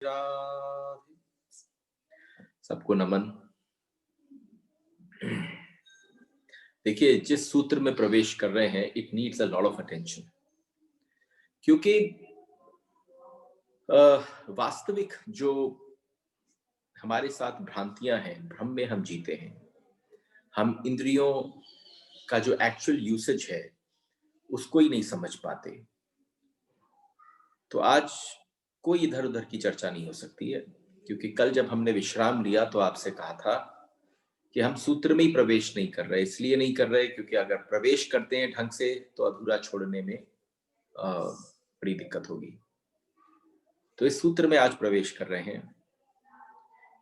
राधे। सबको नमन। देखिए, जिस सूत्र में प्रवेश कर रहे हैं, it needs a lot of attention, क्योंकि वास्तविक जो हमारे साथ भ्रांतियां हैं, भ्रम में हम जीते हैं। हम इंद्रियों का जो एक्चुअल यूसेज है उसको ही नहीं समझ पाते। तो आज कोई इधर उधर की चर्चा नहीं हो सकती है, क्योंकि कल जब हमने विश्राम लिया तो आपसे कहा था कि हम सूत्र में ही प्रवेश नहीं कर रहे। इसलिए नहीं कर रहे क्योंकि अगर प्रवेश करते हैं ढंग से तो अधूरा छोड़ने में बड़ी दिक्कत होगी। तो इस सूत्र में आज प्रवेश कर रहे हैं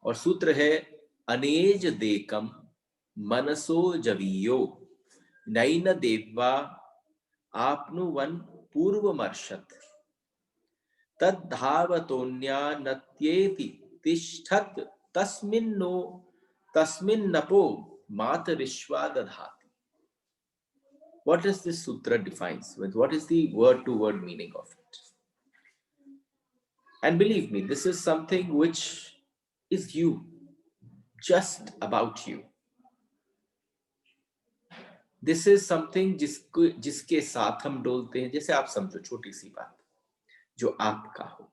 और सूत्र है अनेज देकम मनसो जवीयो नैन देवा आपनुवन पूर्वमर्षत तद्धावतोन्यानत्येति तिष्ठत तस्मिन्नपो मातरिश्वा दधाति. What does this sutra defines? What is the word-to-word meaning of it? And believe me, this is something which is you, just about you. This is something जिसके साथ हम डोलते हैं। जैसे आप समझो छोटी सी बात, जो आपका हो,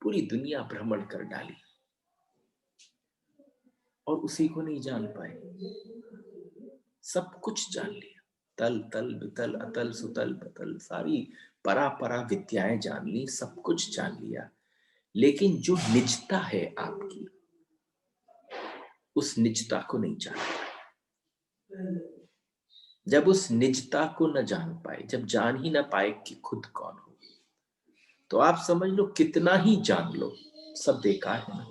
पूरी दुनिया भ्रमण कर डाली और उसी को नहीं जान पाए। सब कुछ जान लिया, तल तल वितल अतल सुतल पतल, सारी परा परा विद्याएं जान ली, सब कुछ जान लिया, लेकिन जो निजता है आपकी, उस निजता को नहीं जान पाए। जब उस निजता को न जान पाए, जब जान ही न पाए कि खुद कौन हो, तो आप समझ लो कितना ही जान लो, सब बेकार है ना।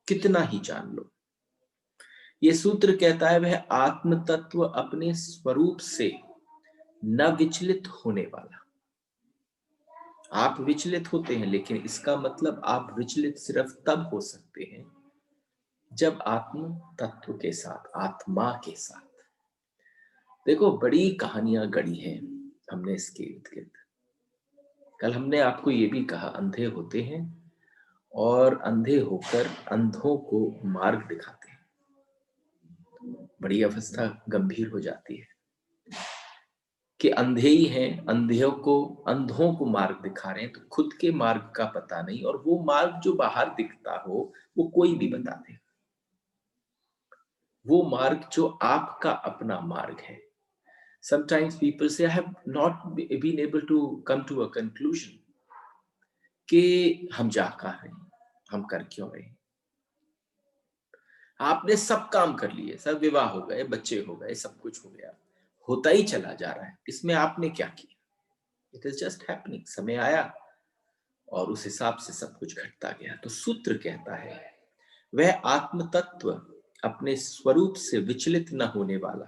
कितना ही जान लो। ये सूत्र कहता है वह आत्म तत्व अपने स्वरूप से न विचलित होने वाला। आप विचलित होते हैं, लेकिन इसका मतलब आप विचलित सिर्फ तब हो सकते हैं जब आत्म तत्व के साथ, आत्मा के साथ। देखो, बड़ी कहानियां गढ़ी हैं हमने इसके इर्द गिर्द। कल हमने आपको ये भी कहा, अंधे होते हैं और अंधे होकर अंधों को मार्ग दिखाते हैं। बड़ी अवस्था गंभीर हो जाती है कि अंधे ही हैं, अंधों को मार्ग दिखा रहे हैं, तो खुद के मार्ग का पता नहीं, और वो मार्ग जो बाहर दिखता हो वो कोई भी बता दे। वो मार्ग जो आपका अपना मार्ग है। Sometimes people say, I have not been able to come to a conclusion कि हम जा कहाँ रहे हैं, हम कर क्यों रहे हैं। आपने सब काम कर लिए, सब विवाह हो गए, बच्चे हो गए, सब कुछ हो गया, होता ही चला जा रहा है। इसमें आपने क्या किया? It is just happening. समय आया और उस हिसाब से सब कुछ घटता गया। तो सूत्र कहता है वह आत्म तत्व अपने स्वरूप से विचलित न होने वाला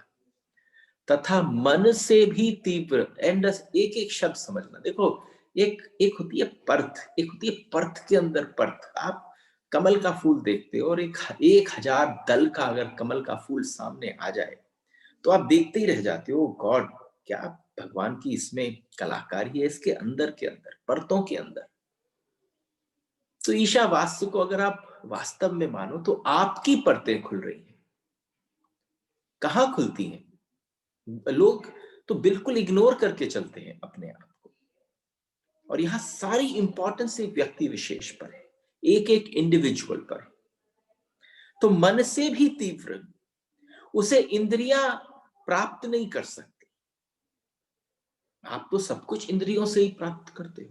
तथा मन से भी तीव्र। एंड एक एक शब्द समझना। देखो, एक होती है परथ, एक होती है परथ के अंदर परथ। आप कमल का फूल देखते हो और 1000 दल का अगर कमल का फूल सामने आ जाए तो आप देखते ही रह जाते हो। गॉड, क्या भगवान की इसमें कलाकारी है, इसके अंदर के अंदर, परतों के अंदर। तो ईशावास्य को अगर आप वास्तव में मानो तो आपकी परतें खुल रही हैं। कहां खुलती हैं? लोग तो बिल्कुल इग्नोर करके चलते हैं अपने आप को, और यहां सारी इंपॉर्टेंस एक व्यक्ति विशेष पर है, एक एक इंडिविजुअल पर है। तो मन से भी तीव्र उसे इंद्रियां प्राप्त नहीं कर सकती। आप तो सब कुछ इंद्रियों से ही प्राप्त करते हो।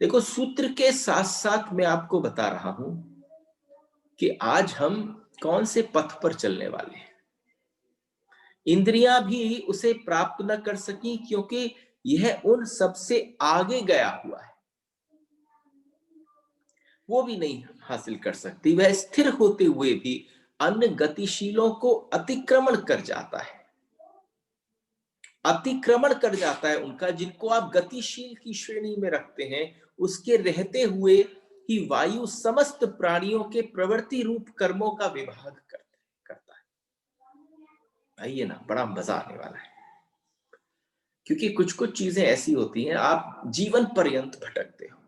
देखो, सूत्र के साथ साथ मैं आपको बता रहा हूं कि आज हम कौन से पथ पर चलने वाले हैं। इंद्रियां भी उसे प्राप्त न कर सकी क्योंकि यह उन सबसे आगे गया हुआ है। वो भी नहीं हासिल कर सकती। वह स्थिर होते हुए भी अन्य गतिशीलों को अतिक्रमण कर जाता है, अतिक्रमण कर जाता है उनका, जिनको आप गतिशील की श्रेणी में रखते हैं। उसके रहते हुए ही वायु समस्त प्राणियों के प्रवृत्ति रूप कर्मों का विभाग करता है। आइए ना, बड़ा मजा आने वाला है, क्योंकि कुछ कुछ चीजें ऐसी होती हैं आप जीवन पर्यंत भटकते हो।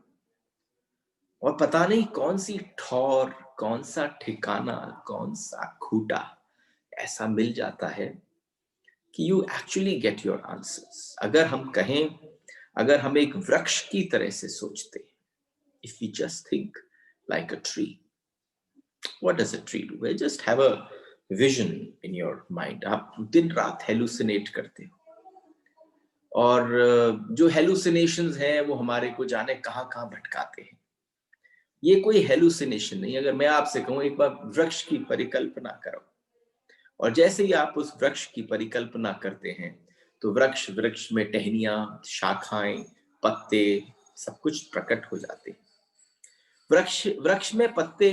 और पता नहीं कौन सी ठौर, कौन सा ठिकाना, कौन सा खूटा ऐसा मिल जाता है कि you actually get your answers. अगर हम कहें, अगर हम एक वृक्ष की तरह से सोचते, if you just think like a tree, what does a tree do? Just have a vision in your mind. आप दिन रात हेलुसिनेट करते हो, और जो हेलुसिनेशंस हैं वो हमारे को जाने कहां कहां भटकाते हैं। ये कोई हेलुसिनेशन नहीं। अगर मैं आपसे कहूं एक बार वृक्ष की परिकल्पना करो, और जैसे ही आप उस वृक्ष की परिकल्पना करते हैं तो वृक्ष वृक्ष में टहनियां, शाखाएं, पत्ते सब कुछ प्रकट हो जाते हैं। वृक्ष वृक्ष में पत्ते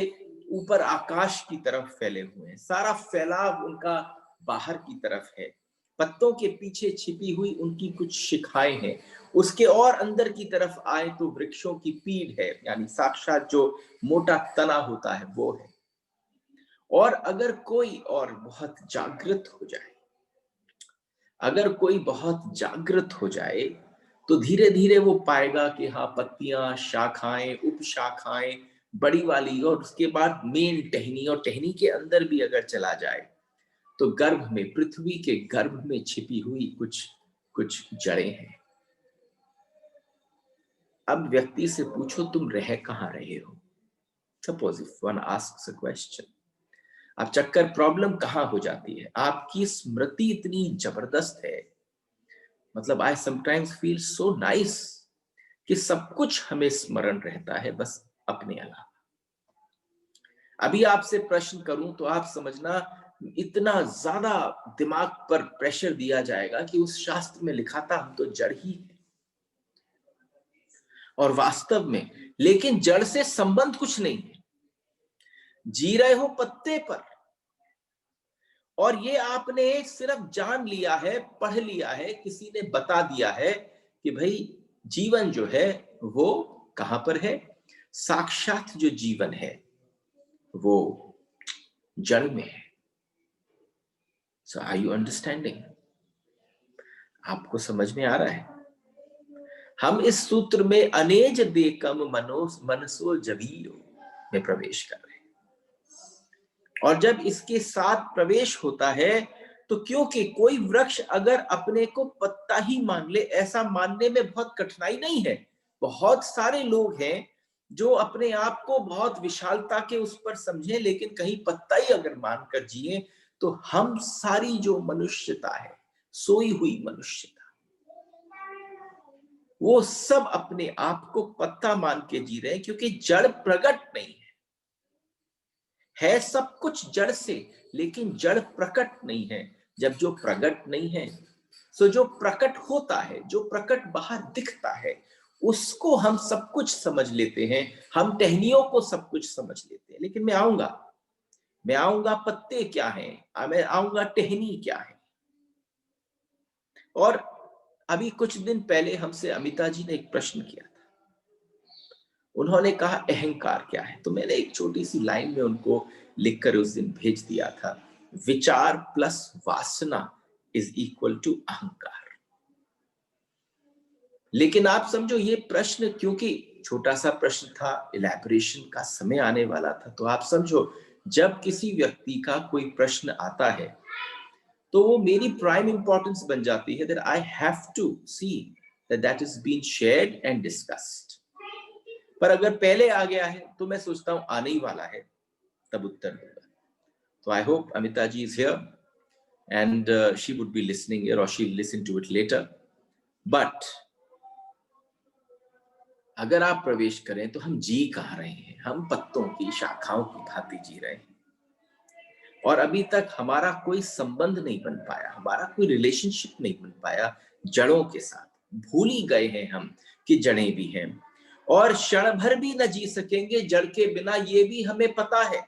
ऊपर आकाश की तरफ फैले हुए हैं, सारा फैलाव उनका बाहर की तरफ है। पत्तों के पीछे छिपी हुई उनकी कुछ शिखाएं हैं। उसके और अंदर की तरफ आए तो वृक्षों की पीढ़ है, यानी साक्षात जो मोटा तना होता है वो है। और अगर कोई और बहुत जागृत हो जाए, अगर कोई बहुत जागृत हो जाए तो धीरे धीरे वो पाएगा कि हाँ, पत्तियां, शाखाएं, उपशाखाएं बड़ी वाली, और उसके बाद मेन टहनी, और टहनी के अंदर भी अगर चला जाए तो गर्भ में, पृथ्वी के गर्भ में छिपी हुई कुछ कुछ जड़ें हैं। अब व्यक्ति से पूछो तुम रह कहां रहे हो? Suppose if one asks a question, अब चक्कर प्रॉब्लम कहां हो जाती है? आपकी स्मृति इतनी जबरदस्त है, मतलब I sometimes feel so nice कि सब कुछ हमें स्मरण रहता है, बस अपने अलावा। अभी आपसे प्रश्न करूं तो आप समझना, इतना ज्यादा दिमाग पर प्रेशर दिया जाएगा कि उस शास्त्र में लिखा था हम तो जड़ ही है, और वास्तव में लेकिन जड़ से संबंध कुछ नहीं है। जी रहे हो पत्ते पर, और ये आपने सिर्फ जान लिया है, पढ़ लिया है, किसी ने बता दिया है कि भाई जीवन जो है वो कहां पर है। साक्षात जो जीवन है वो जड़ में है। सो आर यू अंडरस्टैंडिंग? आपको समझ में आ रहा है? हम इस सूत्र में अनेज देकम मनसो जवीयो में प्रवेश कर रहे हैं, और जब इसके साथ प्रवेश होता है तो क्योंकि कोई वृक्ष अगर अपने को पत्ता ही मान ले, ऐसा मानने में बहुत कठिनाई नहीं है। बहुत सारे लोग हैं जो अपने आप को बहुत विशालता के उस पर समझें, लेकिन कहीं पत्ता ही अगर मानकर जिए तो हम सारी जो मनुष्यता है, सोई हुई मनुष्यता, वो सब अपने आप को पत्ता मान के जी रहे हैं, क्योंकि जड़ प्रकट नहीं है सब कुछ जड़ से, लेकिन जड़ प्रकट नहीं है। जब जो प्रकट नहीं है, सो जो प्रकट होता है, जो प्रकट बाहर दिखता है, उसको हम सब कुछ समझ लेते हैं। हम टहनियों को सब कुछ समझ लेते हैं, लेकिन मैं आऊंगा पत्ते क्या हैं, मैं आऊंगा टहनी क्या है। और अभी कुछ दिन पहले हमसे अमिता जी ने एक प्रश्न किया था। उन्होंने कहा अहंकार क्या है? तो मैंने एक छोटी सी लाइन में उनको लिखकर उस दिन भेज दिया था, विचार प्लस वासना इज इक्वल टू अहंकार। लेकिन आप समझो ये प्रश्न, क्योंकि छोटा सा प्रश्न था, इलैबोरेशन का समय आने वाला था, तो आप समझो जब किसी व्यक्ति का कोई प्रश्न आता है तो वो मेरी प्राइम इंपॉर्टेंस बन जाती है, that I have to see that that is been shared and discussed. पर अगर पहले आ गया है तो मैं सोचता हूं आने ही वाला है, तब उत्तर होगा। तो I hope Amita ji is here and she would be listening here, और she will listen to it later. But अगर आप प्रवेश करें तो हम जी कहाँ रहे हैं? हम पत्तों की, शाखाओं की भांति जी रहे हैं, और अभी तक हमारा कोई संबंध नहीं बन पाया, हमारा कोई रिलेशनशिप नहीं बन पाया जड़ों के साथ। भूल ही गए हैं हम कि जड़ें भी हैं, और क्षण भर भी न जी सकेंगे जड़ के बिना, ये भी हमें पता है।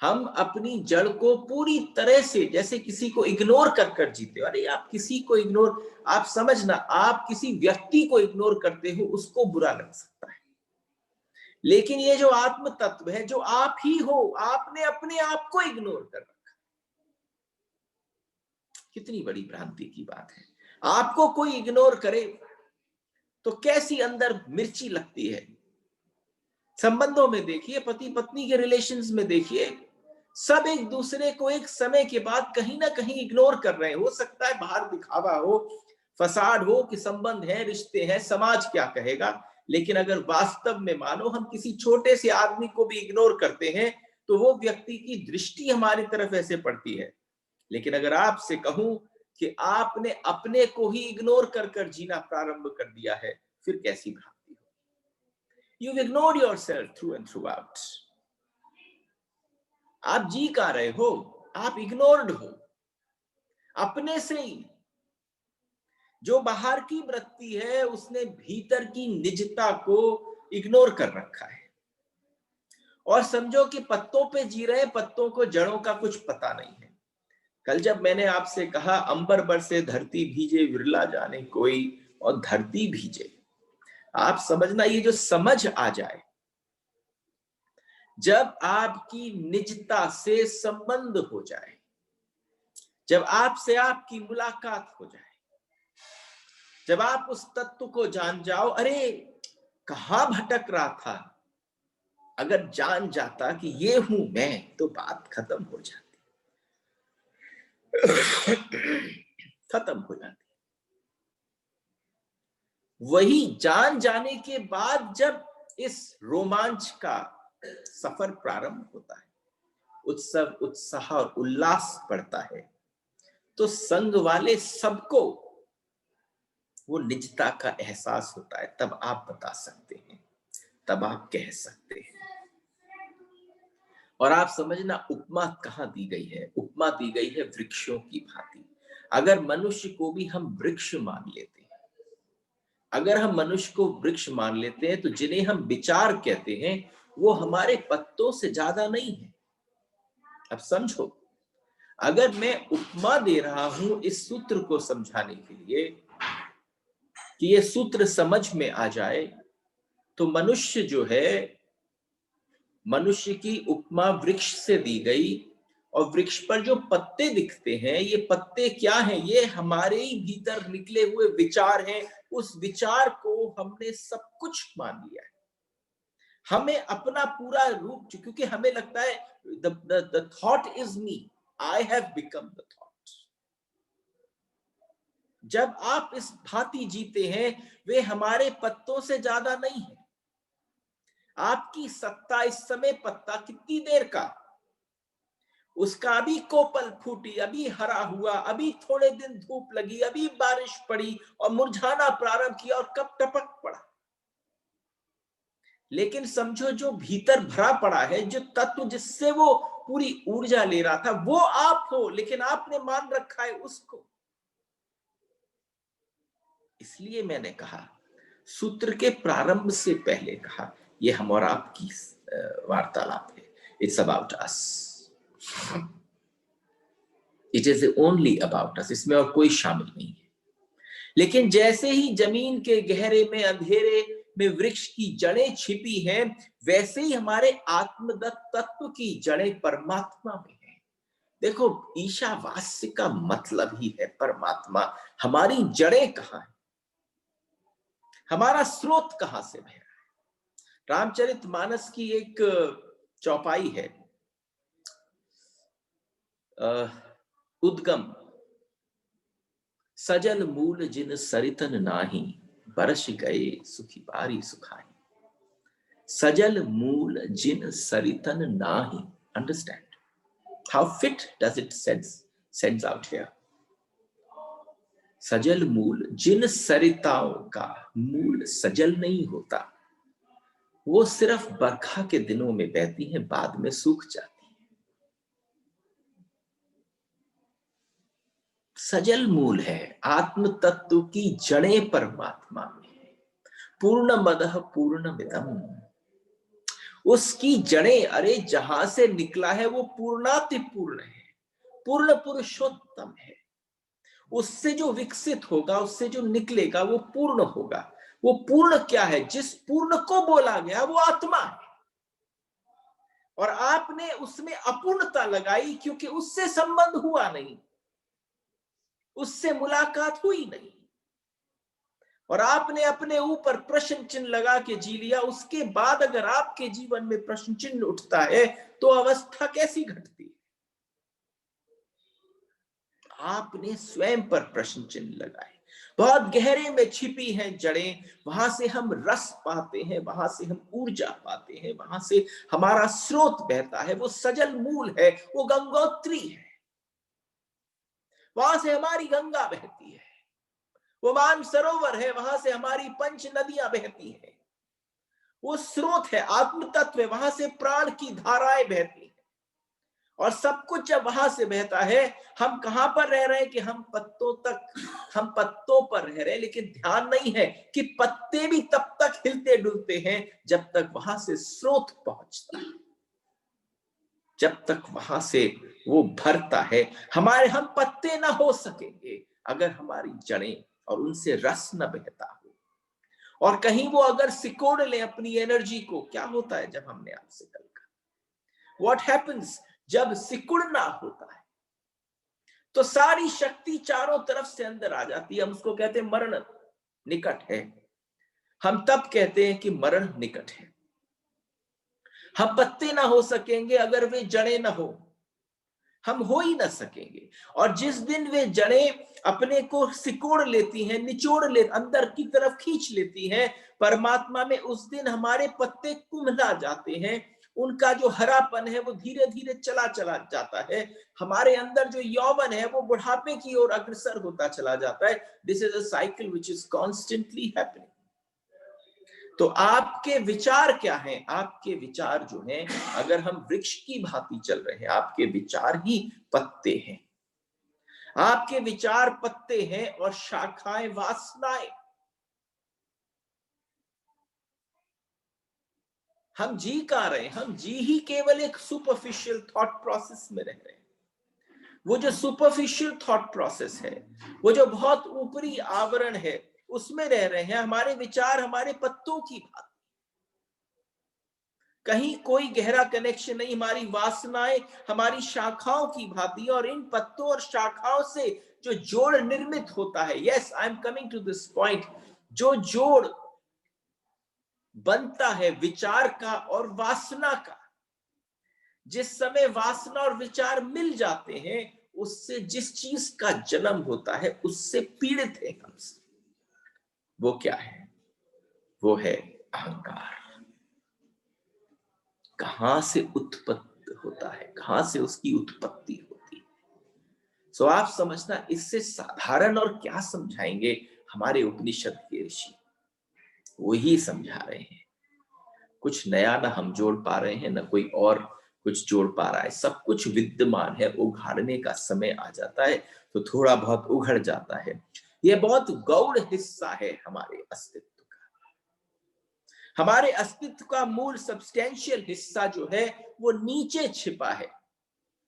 हम अपनी जड़ को पूरी तरह से जैसे किसी को इग्नोर कर कर जीते हो। अरे आप किसी को इग्नोर, आप समझना, आप किसी व्यक्ति को इग्नोर करते हो उसको बुरा लग सकता है, लेकिन ये जो आत्म तत्व है, जो आप ही हो, आपने अपने आप को इग्नोर कर रखा। कितनी बड़ी भ्रांति की बात है। आपको कोई इग्नोर करे तो कैसी अंदर मिर्ची लगती है, संबंधों में देखिए, पति पत्नी के रिलेशंस में देखिए, सब एक दूसरे को एक समय के बाद कहीं ना कहीं इग्नोर कर रहे हैं। हो सकता है बाहर दिखावा हो, फसाड हो कि संबंध है, रिश्ते हैं, समाज क्या कहेगा, लेकिन अगर वास्तव में मानो हम किसी छोटे से आदमी को भी इग्नोर करते हैं तो वो व्यक्ति की दृष्टि हमारी तरफ ऐसे पड़ती है। लेकिन अगर आपसे कहूं कि आपने अपने को ही इग्नोर कर कर जीना प्रारंभ कर दिया है, फिर कैसी भ्रांति हो। You've ignored yourself through and throughout. आप जी का रहे हो, आप इग्नोर्ड हो अपने से ही। जो बाहर की वृत्ति है उसने भीतर की निजता को इग्नोर कर रखा है, और समझो कि पत्तों पे जी रहे, पत्तों को जड़ों का कुछ पता नहीं है। कल जब मैंने आपसे कहा अंबर बरसे धरती भीजे विरला जाने कोई, और धरती भीजे, आप समझना, ये जो समझ आ जाए, जब आपकी निजता से संबंध हो जाए, जब आपसे आपकी मुलाकात हो जाए, जब आप उस तत्व को जान जाओ, अरे कहां भटक रहा था, अगर जान जाता कि ये हूं मैं, तो बात खत्म हो जाती। खत्म हो जाती। वही जान जाने के बाद जब इस रोमांच का सफर प्रारंभ होता है, उत्सव, उत्साह और उल्लास बढ़ता है, तो संग वाले सबको वो निजता का एहसास होता है। तब आप बता सकते हैं, तब आप कह सकते हैं। और आप समझना, उपमा कहां दी गई है? उपमा दी गई है वृक्षों की भांति। अगर मनुष्य को भी हम वृक्ष मान लेते हैं, अगर हम मनुष्य को वृक्ष मान लेते हैं, तो जिन्हें हम विचार कहते हैं वो हमारे पत्तों से ज्यादा नहीं है। अब समझो, अगर मैं उपमा दे रहा हूं इस सूत्र को समझाने के लिए कि ये सूत्र समझ में आ जाए, तो मनुष्य जो है, मनुष्य की उपमा वृक्ष से दी गई, और वृक्ष पर जो पत्ते दिखते हैं, ये पत्ते क्या हैं? ये हमारे ही भीतर निकले हुए विचार हैं। उस विचार को हमने सब कुछ मान लिया है, हमें अपना पूरा रूप, क्योंकि हमें लगता है the thought is me, I have become the thought। जब आप इस भांति जीते हैं, वे हमारे पत्तों से ज्यादा नहीं है। आपकी सत्ता इस समय पत्ता कितनी देर का, उसका अभी कोपल फूटी, अभी हरा हुआ, अभी थोड़े दिन धूप लगी, अभी बारिश पड़ी और मुरझाना प्रारंभ किया, और कब टपक पड़ा। लेकिन समझो, जो भीतर भरा पड़ा है, जो तत्व जिससे वो पूरी ऊर्जा ले रहा था, वो आप हो, लेकिन आपने मान रखा है उसको। इसलिए मैंने कहा, सूत्र के प्रारंभ से पहले कहा, ये हम और आपकी वार्तालाप है। It's about us, it is only about us, इसमें और कोई शामिल नहीं है। लेकिन जैसे ही जमीन के गहरे में, अंधेरे में वृक्ष की जड़ें छिपी हैं, वैसे ही हमारे आत्मदत्त तत्व की जड़ें परमात्मा में हैं। देखो, ईशावास्य का मतलब ही है परमात्मा। हमारी जड़ें कहां हैं? हमारा स्रोत कहां से बह रहा है? रामचरितमानस की एक चौपाई है, उद्गम, सजल मूल जिन सरितन नाही, बरस गए सुखी बारी सुखाई। सजल मूल जिन सरितन नाही, understand how fit does it sends out here। सजल मूल, जिन सरिताओं का मूल सजल नहीं होता, वो सिर्फ बरखा के दिनों में बहती हैं, बाद में सूख जाती। सजल मूल है, आत्म तत्व की जड़ें परमात्मा में है। पूर्ण मदः पूर्णमिदम्, उसकी जड़ें, अरे जहां से निकला है वो पूर्णाति पूर्ण है, पूर्ण पुरुषोत्तम है। उससे जो विकसित होगा, उससे जो निकलेगा, वो पूर्ण होगा। वो पूर्ण क्या है? जिस पूर्ण को बोला गया वो आत्मा है, और आपने उसमें अपूर्णता लगाई क्योंकि उससे संबंध हुआ नहीं, उससे मुलाकात हुई नहीं। और आपने अपने ऊपर प्रश्न चिन्ह लगा के जी लिया, उसके बाद अगर आपके जीवन में प्रश्न चिन्ह उठता है तो अवस्था कैसी घटती है? आपने स्वयं पर प्रश्न चिन्ह लगाए। बहुत गहरे में छिपी हैं जड़ें, वहां से हम रस पाते हैं, वहां से हम ऊर्जा पाते हैं, वहां से हमारा स्रोत बहता है, वो सजल मूल है, वो गंगोत्री है, वहां से हमारी गंगा बहती है, वो मान सरोवर है, वहां से हमारी पंच नदियां बहती हैं, वो स्रोत है, आत्म तत्व है, वहां से प्राण की धाराएं बहती हैं। और सब कुछ जब वहां से बहता है, हम कहां पर रह रहे हैं कि हम पत्तों पर रह रहे हैं, लेकिन ध्यान नहीं है कि पत्ते भी तब तक हिलते डुलते हैं जब तक वहां से स्रोत पहुंचता है, जब तक वहां से वो भरता है। हम पत्ते ना हो सकेंगे अगर हमारी जड़ें और उनसे रस न बहता हो। और कहीं वो अगर सिकोड़ ले अपनी एनर्जी को, क्या होता है जब हमने आपसे कल कहा, व्हाट हैपेंस जब सिकुड़ना होता है तो सारी शक्ति चारों तरफ से अंदर आ जाती है। हम उसको कहते हैं मरण निकट है। हम तब कहते हैं कि मरण निकट है। हम पत्ते ना हो सकेंगे अगर वे जड़ें ना हो, हम हो ही ना सकेंगे। और जिस दिन वे जड़ें अपने को सिकोड़ लेती हैं, अंदर की तरफ खींच लेती हैं परमात्मा में, उस दिन हमारे पत्ते कुम्हला जाते हैं। उनका जो हरापन है वो धीरे धीरे चला जाता है। हमारे अंदर जो यौवन है वो बुढ़ापे की ओर अग्रसर होता चला जाता है। This is a cycle which is constantly happening. तो आपके विचार क्या हैं? आपके विचार जो हैं, अगर हम वृक्ष की भांति चल रहे हैं, आपके विचार ही पत्ते हैं। आपके विचार पत्ते हैं और शाखाएं वासनाएं। हम जी कहां रहे हैं? हम जी ही केवल एक सुपरफिशियल थॉट प्रोसेस में रह रहे हैं। वो जो सुपरफिशियल थॉट प्रोसेस है, वो जो बहुत ऊपरी आवरण है, उसमें रह रहे हैं। हमारे विचार हमारे पत्तों की भांति, कहीं कोई गहरा कनेक्शन नहीं। हमारी वासनाएं हमारी शाखाओं की भांति, और इन पत्तों और शाखाओं से जो जोड़ निर्मित होता है, yes I am coming to this point, जो जोड़ बनता है विचार का और वासना का, जिस समय वासना और विचार मिल जाते हैं, उससे जिस चीज का जन्म होता है उससे पीड़ित है हम सब। वो क्या है? वो है अहंकार। कहां से उत्पत्ति होता है, कहां से उसकी उत्पत्ति होती है? सो आप समझना, इससे साधारण और क्या समझाएंगे हमारे उपनिषद के ऋषि, वही समझा रहे हैं। कुछ नया ना हम जोड़ पा रहे हैं, ना कोई और कुछ जोड़ पा रहा है। सब कुछ विद्यमान है, उघाड़ने का समय आ जाता है तो थोड़ा बहुत उघड़ जाता है। यह बहुत गौड़ हिस्सा है हमारे अस्तित्व का। हमारे अस्तित्व का मूल सब्सटेंशियल हिस्सा जो है वो नीचे छिपा है।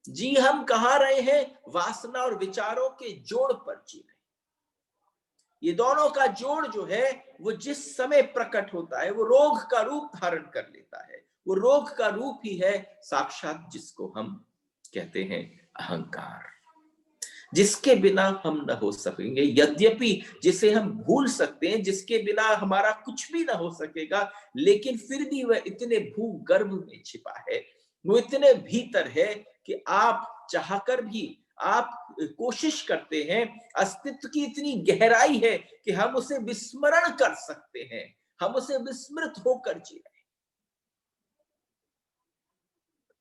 जी हम कहां रहे हैं? वासना और विचारों के जोड़ पर जी रहे हैं। ये दोनों का जोड़ जो है वो जिस समय प्रकट होता है वो रोग का रूप धारण कर लेता है। वो रोग का रूप ही है साक्षात जिसको हम कहते हैं अहंकार, जिसके बिना हम न हो सकेंगे। यद्यपि जिसे हम भूल सकते हैं, जिसके बिना हमारा कुछ भी ना हो सकेगा, लेकिन फिर भी वह इतने भूगर्भ में छिपा है, वो इतने भीतर है कि आप चाहकर भी, आप कोशिश करते हैं, अस्तित्व की इतनी गहराई है कि हम उसे विस्मरण कर सकते हैं, हम उसे विस्मृत होकर जी रहे हैं।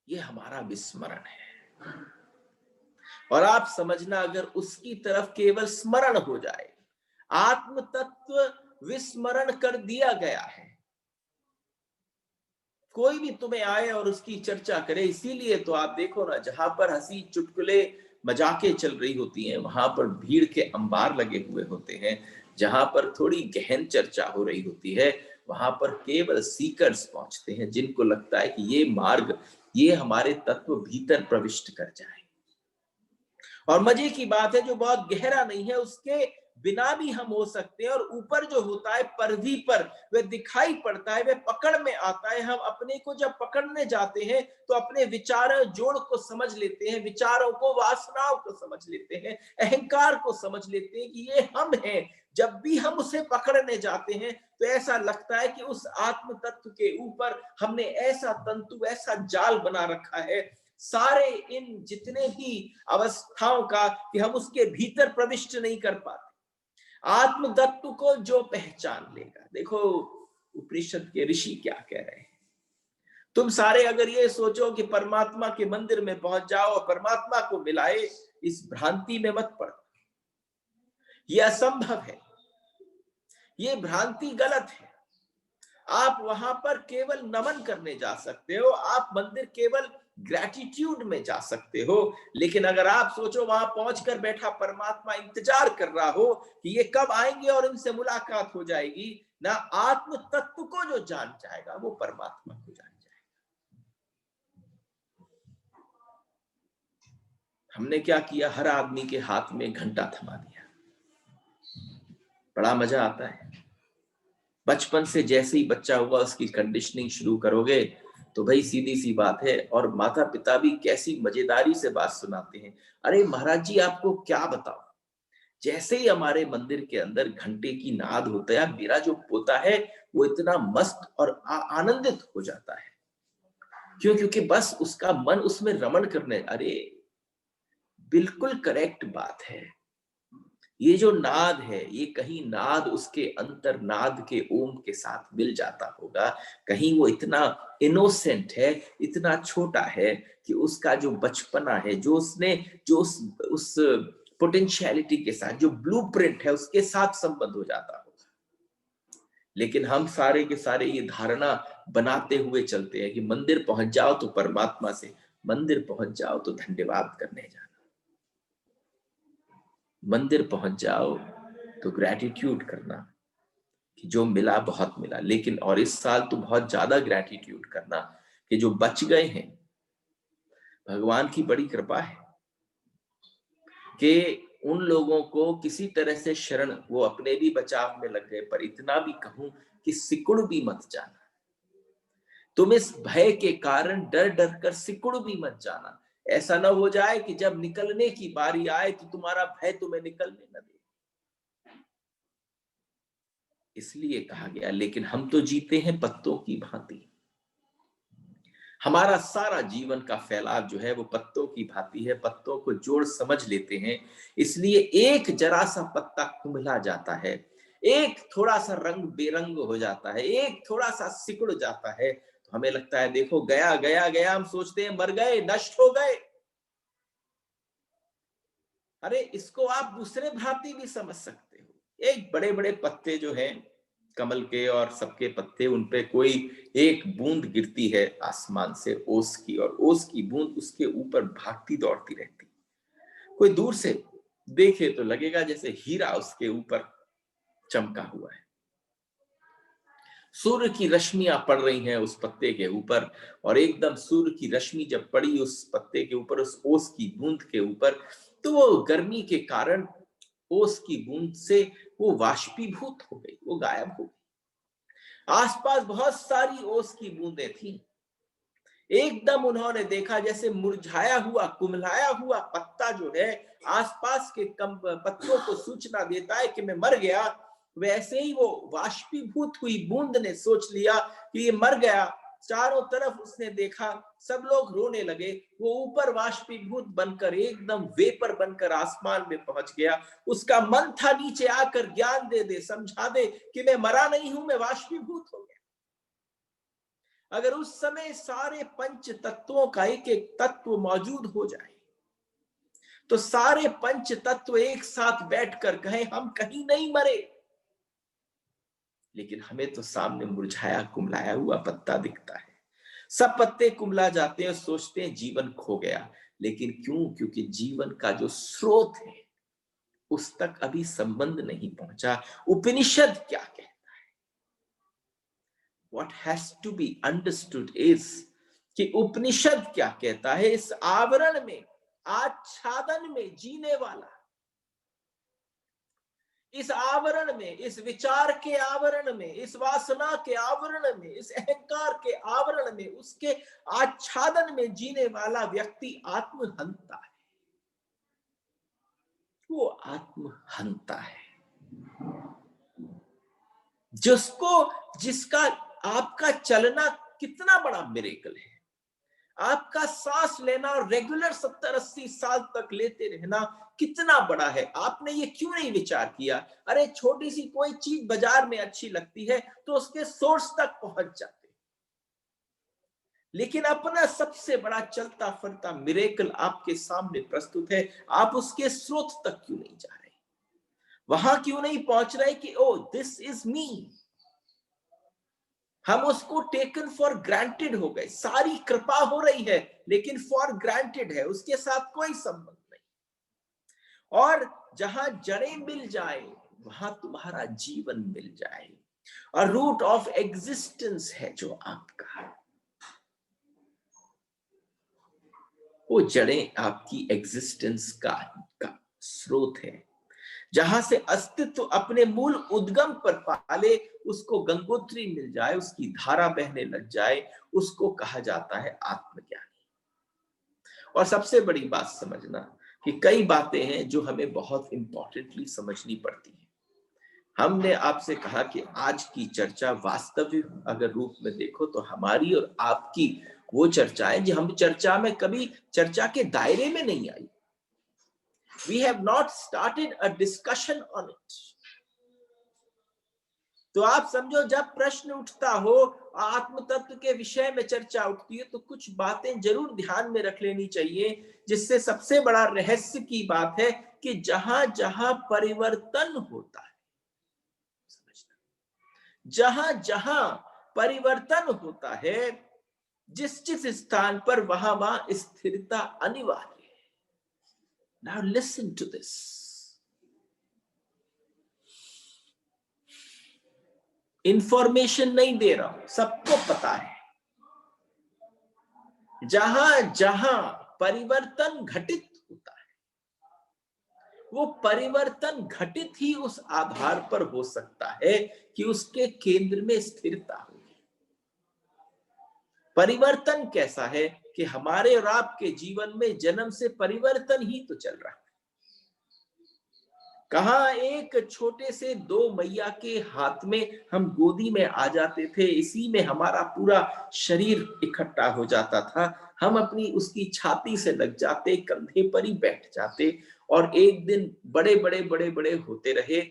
ये हमारा विस्मरण है। और आप समझना, अगर उसकी तरफ केवल स्मरण हो जाए, आत्म तत्व विस्मरण कर दिया गया है। कोई भी तुम्हें आए और उसकी चर्चा करे, इसीलिए तो आप देखो ना, जहां पर हंसी चुटकुले मजाके चल रही होती हैं, वहां पर भीड़ के अंबार लगे हुए होते हैं। जहां पर थोड़ी गहन चर्चा हो रही होती है, वहां पर केवल सीकर्स पहुंचते हैं, जिनको लगता है कि ये मार्ग, ये हमारे तत्व भीतर प्रविष्ट कर जाए। और मजे की बात है, जो बहुत गहरा नहीं है, उसके बिना भी हम हो सकते हैं, और ऊपर जो होता है परिधि पर वह दिखाई पड़ता है, वह पकड़ में आता है। हम अपने को जब पकड़ने जाते हैं तो अपने विचार जोड़ को समझ लेते हैं, विचारों को, वासनाओं को समझ लेते हैं, अहंकार को समझ लेते हैं कि ये हम हैं। जब भी हम उसे पकड़ने जाते हैं तो ऐसा लगता है कि उस आत्म तत्व के ऊपर हमने ऐसा तंतु, ऐसा जाल बना रखा है, सारे इन जितने भी अवस्थाओं का, कि हम उसके भीतर प्रविष्ट नहीं कर पाते। आत्म तत्व को जो पहचान लेगा, देखो उपनिषद के ऋषि क्या कह रहे हैं। तुम सारे अगर ये सोचो कि परमात्मा के मंदिर में पहुंच जाओ और परमात्मा को मिलाए, इस भ्रांति में मत पड़ो, यह असंभव है, ये भ्रांति गलत है। आप वहां पर केवल नमन करने जा सकते हो, आप मंदिर केवल ग्रैटिट्यूड में जा सकते हो। लेकिन अगर आप सोचो वहां पहुंचकर बैठा परमात्मा इंतजार कर रहा हो कि ये कब आएंगे और इनसे मुलाकात हो जाएगी, ना आत्म तत्व को जो जान जाएगा वो परमात्मा को जान जाएगा। हमने क्या किया, हर आदमी के हाथ में घंटा थमा दिया। बड़ा मजा आता है। बचपन से जैसे ही बच्चा हुआ उसकी कंडीशनिंग शुरू करोगे तो भाई सीधी सी बात है। और माता पिता भी कैसी मजेदारी से बात सुनाते हैं। अरे महाराज जी आपको क्या बताओ, जैसे ही हमारे मंदिर के अंदर घंटे की नाद होता है, मेरा जो पोता है वो इतना मस्त और आनंदित हो जाता है। क्यों? क्योंकि बस उसका मन उसमें रमण करने। अरे बिल्कुल करेक्ट बात है। ये जो नाद है, ये कहीं नाद उसके अंतर नाद के ओम के साथ मिल जाता होगा। कहीं वो इतना इनोसेंट है, इतना छोटा है कि उसका जो बचपना है, जो उसने जो उस पोटेंशियलिटी के साथ, जो ब्लूप्रिंट है, उसके साथ संबंध हो जाता होगा। लेकिन हम सारे के सारे ये धारणा बनाते हुए चलते हैं कि मंदिर पहुंच जाओ तो परमात्मा से, मंदिर पहुंच जाओ तो धन्यवाद करने जाना, मंदिर पहुंच जाओ तो ग्रैटिट्यूड करना कि जो मिला बहुत मिला। लेकिन और इस साल तो बहुत ज्यादा ग्रैटिट्यूड करना कि जो बच गए हैं, भगवान की बड़ी कृपा है कि उन लोगों को किसी तरह से शरण, वो अपने भी बचाव में लग गए। पर इतना भी कहूं कि सिकुड़ भी मत जाना। तुम इस भय के कारण डर डर कर सिकुड़ भी मत जाना। ऐसा ना हो जाए कि जब निकलने की बारी आए तो तुम्हारा भय तुम्हें निकलने न दे। इसलिए कहा गया, लेकिन हम तो जीते हैं पत्तों की भांति। हमारा सारा जीवन का फैलाव जो है वो पत्तों की भांति है, पत्तों को जोड़ समझ लेते हैं। इसलिए एक जरा सा पत्ता कुम्हला जाता है, एक थोड़ा सा रंग बेरंग हो जाता है, एक थोड़ा सा सिकुड़ जाता है, तो हमें लगता है देखो गया गया गया, हम सोचते हैं मर गए, नष्ट हो गए। अरे इसको आप दूसरे भांति भी समझ सकते हो। एक बड़े बड़े पत्ते जो हैं कमल के और सबके पत्ते, उनपे कोई एक बूंद गिरती है आसमान से ओस की, और ओस की बूंद उसके ऊपर भागती दौड़ती रहती। कोई दूर से देखे तो लगेगा जैसे हीरा उसके ऊपर चमका हुआ है। सूर्य की रश्मियां पड़ रही हैं उस पत्ते के ऊपर, और एकदम सूर्य की रश्मि जब पड़ी उस पत्ते के ऊपर, उस ओस की बूंद के ऊपर, तो वो गर्मी के कारण ओस की बूंद से वो वाष्पीभूत हो गई, वो गायब हो गई। आसपास बहुत सारी ओस की बूंदें थी। एकदम उन्होंने देखा जैसे मुरझाया हुआ, कुम्हलाया हुआ पत्ता जो है आसपास के कम पत्तों को सूचना देता है कि मैं मर गया, वैसे ही वो वाष्पीभूत हुई बूंद ने सोच लिया कि ये मर गया। चारों तरफ उसने देखा, सब लोग रोने लगे। वो ऊपर वाष्पीभूत बनकर, एकदम वेपर बनकर आसमान में पहुंच गया। उसका मन था नीचे आकर ज्ञान दे दे, समझा दे कि मैं मरा नहीं हूं, मैं वाष्पीभूत हो गया। अगर उस समय सारे पंच तत्वों का एक एक तत्व मौजूद हो जाए, तो सारे पंच तत्व एक साथ बैठकर कहें हम कहीं नहीं मरे। लेकिन हमें तो सामने मुरझाया कुम्हलाया हुआ पत्ता दिखता है। सब पत्ते कुम्हला जाते हैं, सोचते हैं जीवन खो गया। लेकिन क्यों? क्योंकि जीवन का जो स्रोत है उस तक अभी संबंध नहीं पहुंचा। उपनिषद क्या कहता है? What has to be understood is कि उपनिषद क्या कहता है? इस आवरण में, आच्छादन में जीने वाला, इस आवरण में, इस विचार के आवरण में, इस वासना के आवरण में, इस अहंकार के आवरण में, उसके आच्छादन में जीने वाला व्यक्ति आत्महंता है। वो आत्महंता है। जिसका आपका चलना कितना बड़ा मिरेकल है, आपका सांस लेना और रेगुलर 70-80 साल तक लेते रहना कितना बड़ा है। आपने ये क्यों नहीं विचार किया? अरे छोटी सी कोई चीज बाजार में अच्छी लगती है तो उसके सोर्स तक पहुंच जाते, लेकिन अपना सबसे बड़ा चलता फिरता मिरेकल आपके सामने प्रस्तुत है, आप उसके स्रोत तक क्यों नहीं जा रहे? वहां क्यों नहीं पहुंच रहे कि ओ दिस इज मी? हम उसको टेकन फॉर ग्रांटेड हो गए। सारी कृपा हो रही है लेकिन फॉर ग्रांटेड है, उसके साथ कोई संबंध नहीं। और जहां जड़ें मिल जाए वहां तुम्हारा जीवन मिल जाए, और रूट ऑफ एग्जिस्टेंस है जो आपका, वो जड़ें आपकी एग्जिस्टेंस का स्रोत है। जहां से अस्तित्व अपने मूल उद्गम पर पाले, उसको गंगोत्री मिल जाए, उसकी धारा बहने लग जाए, उसको कहा जाता है आत्मज्ञानी। और सबसे बड़ी बात समझना कि कई बातें हैं जो हमें बहुत इंपॉर्टेंटली समझनी पड़ती हैं। हमने आपसे कहा कि आज की चर्चा वास्तविक अगर रूप में देखो तो हमारी और आपकी वो चर्चाएं जो हम चर्चा में कभी चर्चा के दायरे में नहीं आई। We have not started a discussion on it. तो आप समझो, जब प्रश्न उठता हो, आत्म तत्व के विषय में चर्चा उठती है, तो कुछ बातें जरूर ध्यान में रख लेनी चाहिए, जिससे सबसे बड़ा रहस्य की बात है कि जहां जहां परिवर्तन होता है, समझना, जहां जहां परिवर्तन होता है, जिस जिस स्थान पर वहां वहां स्थिरता अनिवार्य है। Now listen to this. Information नहीं दे रहा हूं, सबको पता है। जहां जहां परिवर्तन घटित होता है, वो परिवर्तन घटित ही उस आधार पर हो सकता है कि उसके केंद्र में स्थिरता होगी। परिवर्तन कैसा है कि हमारे और आपके जीवन में जन्म से परिवर्तन ही तो चल रहा है। कहा एक छोटे से 2 मैया के हाथ में हम गोदी में आ जाते थे, इसी में हमारा पूरा शरीर इकट्ठा हो जाता था। हम अपनी उसकी छाती से लग जाते, कंधे पर ही बैठ जाते, और एक दिन बड़े बड़े बड़े बड़े होते रहे,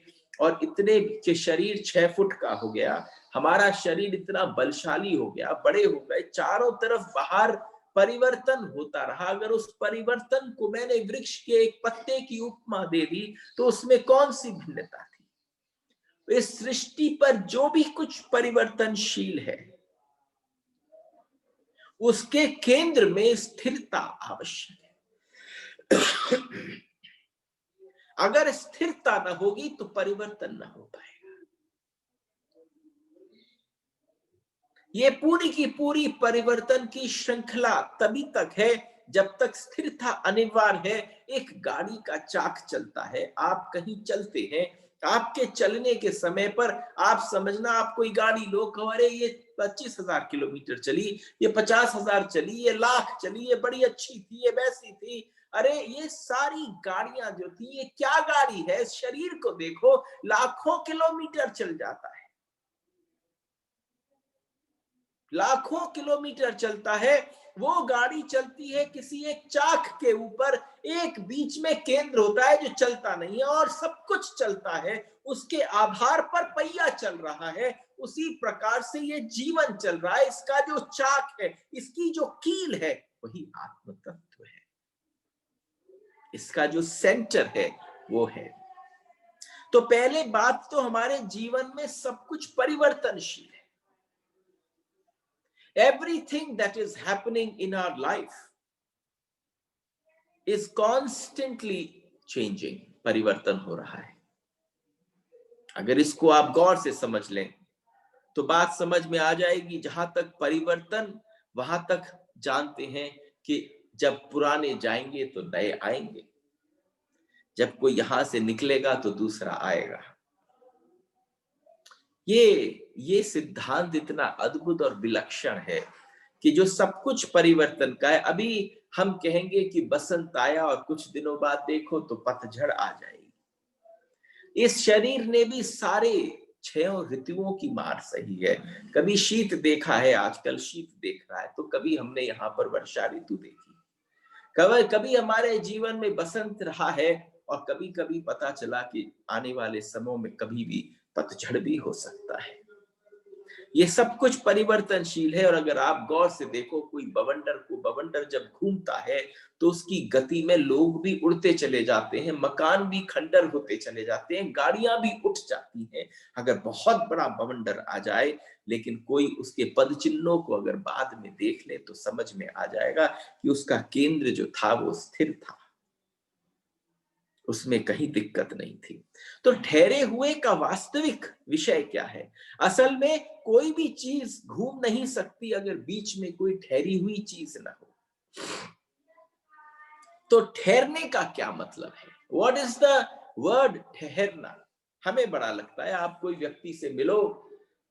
और इतने के शरीर 6 फुट का हो गया। हमारा शरीर इतना बलशाली हो गया, बड़े हो गए, चारों तरफ बाहर परिवर्तन होता रहा। अगर उस परिवर्तन को मैंने वृक्ष के एक पत्ते की उपमा दे दी तो उसमें कौन सी भिन्नता थी? इस सृष्टि पर जो भी कुछ परिवर्तनशील है, उसके केंद्र में स्थिरता आवश्यक है। अगर स्थिरता न होगी तो परिवर्तन न हो पाएगा। ये पूरी की पूरी परिवर्तन की श्रृंखला तभी तक है जब तक स्थिरता अनिवार्य है। एक गाड़ी का चाक चलता है, आप कहीं चलते हैं, आपके चलने के समय पर आप समझना, आप कोई गाड़ी लो, कहो अरे ये 25,000 किलोमीटर चली, ये 50,000 चली, ये लाख चली, ये बड़ी अच्छी थी, ये वैसी थी। अरे ये सारी गाड़ियां जो थी, ये क्या गाड़ी है? शरीर को देखो, लाखों किलोमीटर चल जाता है, लाखों किलोमीटर चलता है। वो गाड़ी चलती है किसी एक चाक के ऊपर, एक बीच में केंद्र होता है जो चलता नहीं है, और सब कुछ चलता है, उसके आधार पर पहिया चल रहा है। उसी प्रकार से ये जीवन चल रहा है, इसका जो चाक है, इसकी जो कील है, वही आत्म तत्व है, इसका जो सेंटर है वो है। तो पहले बात तो हमारे जीवन में सब कुछ परिवर्तनशील है। Everything that is happening in our life is constantly changing. परिवर्तन हो रहा है। अगर इसको आप गौर से समझ लें तो बात समझ में आ जाएगी। जहां तक परिवर्तन, वहां तक जानते हैं कि जब पुराने जाएंगे तो नए आएंगे। जब कोई यहां से निकलेगा तो दूसरा आएगा। ये सिद्धांत इतना अद्भुत और विलक्षण है कि जो सब कुछ परिवर्तन का है। अभी हम कहेंगे कि बसंत आया और कुछ दिनों बाद देखो तो पतझड़ आ जाएगी। इस शरीर ने भी सारे 6 ऋतुओं की मार सही है। कभी शीत देखा है, आजकल शीत देख रहा है, तो कभी हमने यहाँ पर वर्षा ऋतु देखी, कभी कभी हमारे जीवन में बसंत रहा है, और कभी कभी पता चला कि आने वाले समय में कभी भी पतझड़ भी हो सकता है। ये सब कुछ परिवर्तनशील है। और अगर आप गौर से देखो, कोई बवंडर जब घूमता है तो उसकी गति में लोग भी उड़ते चले जाते हैं, मकान भी खंडर होते चले जाते हैं, गाड़ियां भी उठ जाती हैं अगर बहुत बड़ा बवंडर आ जाए। लेकिन कोई उसके पद चिन्हों को अगर बाद में देख ले तो समझ में आ जाएगा कि उसका केंद्र जो था वो स्थिर था, उसमें कहीं दिक्कत नहीं थी। तो ठहरे हुए का वास्तविक विषय क्या है? असल में कोई भी चीज घूम नहीं सकती अगर बीच में कोई ठहरी हुई चीज ना हो। तो ठहरने का क्या मतलब है? व्हाट इज द वर्ड ठहरना? हमें बड़ा लगता है, आप कोई व्यक्ति से मिलो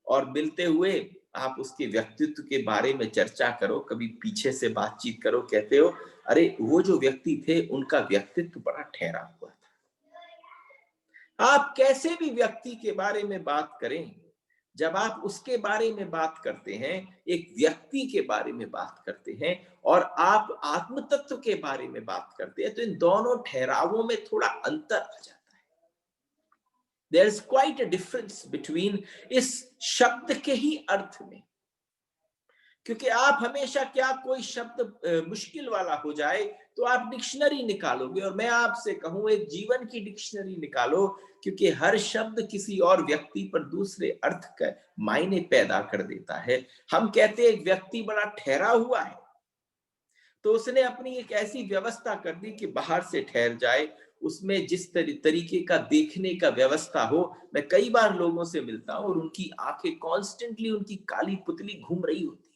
और मिलते हुए आप उसके व्यक्तित्व के बारे में चर्चा करो, कभी पीछे से बातचीत करो, कहते हो अरे वो जो व्यक्ति थे उनका व्यक्तित्व बड़ा ठहरा हुआ था। आप कैसे भी व्यक्ति के बारे में बात करें, जब आप उसके बारे में बात करते हैं, एक व्यक्ति के बारे में बात करते हैं, और आप आत्म तत्व के बारे में बात करते हैं, तो इन दोनों ठहरावों में थोड़ा अंतर आ जाता है। There is quite a difference between इस शब्द के ही अर्थ में। क्योंकि आप हमेशा, क्या कोई शब्द मुश्किल वाला हो जाए तो आप डिक्शनरी निकालोगे, और मैं आपसे कहूं एक जीवन की डिक्शनरी निकालो, क्योंकि हर शब्द किसी और व्यक्ति पर दूसरे अर्थ का मायने पैदा कर देता है। हम कहते हैं एक व्यक्ति बड़ा ठहरा हुआ है, तो उसने अपनी एक ऐसी व्यवस्था कर दी कि बाहर से ठहर जाए, उसमें जिस तरीके का देखने का व्यवस्था हो। मैं कई बार लोगों से मिलता हूं और उनकी आंखें कॉन्स्टेंटली उनकी काली पुतली घूम रही होती है,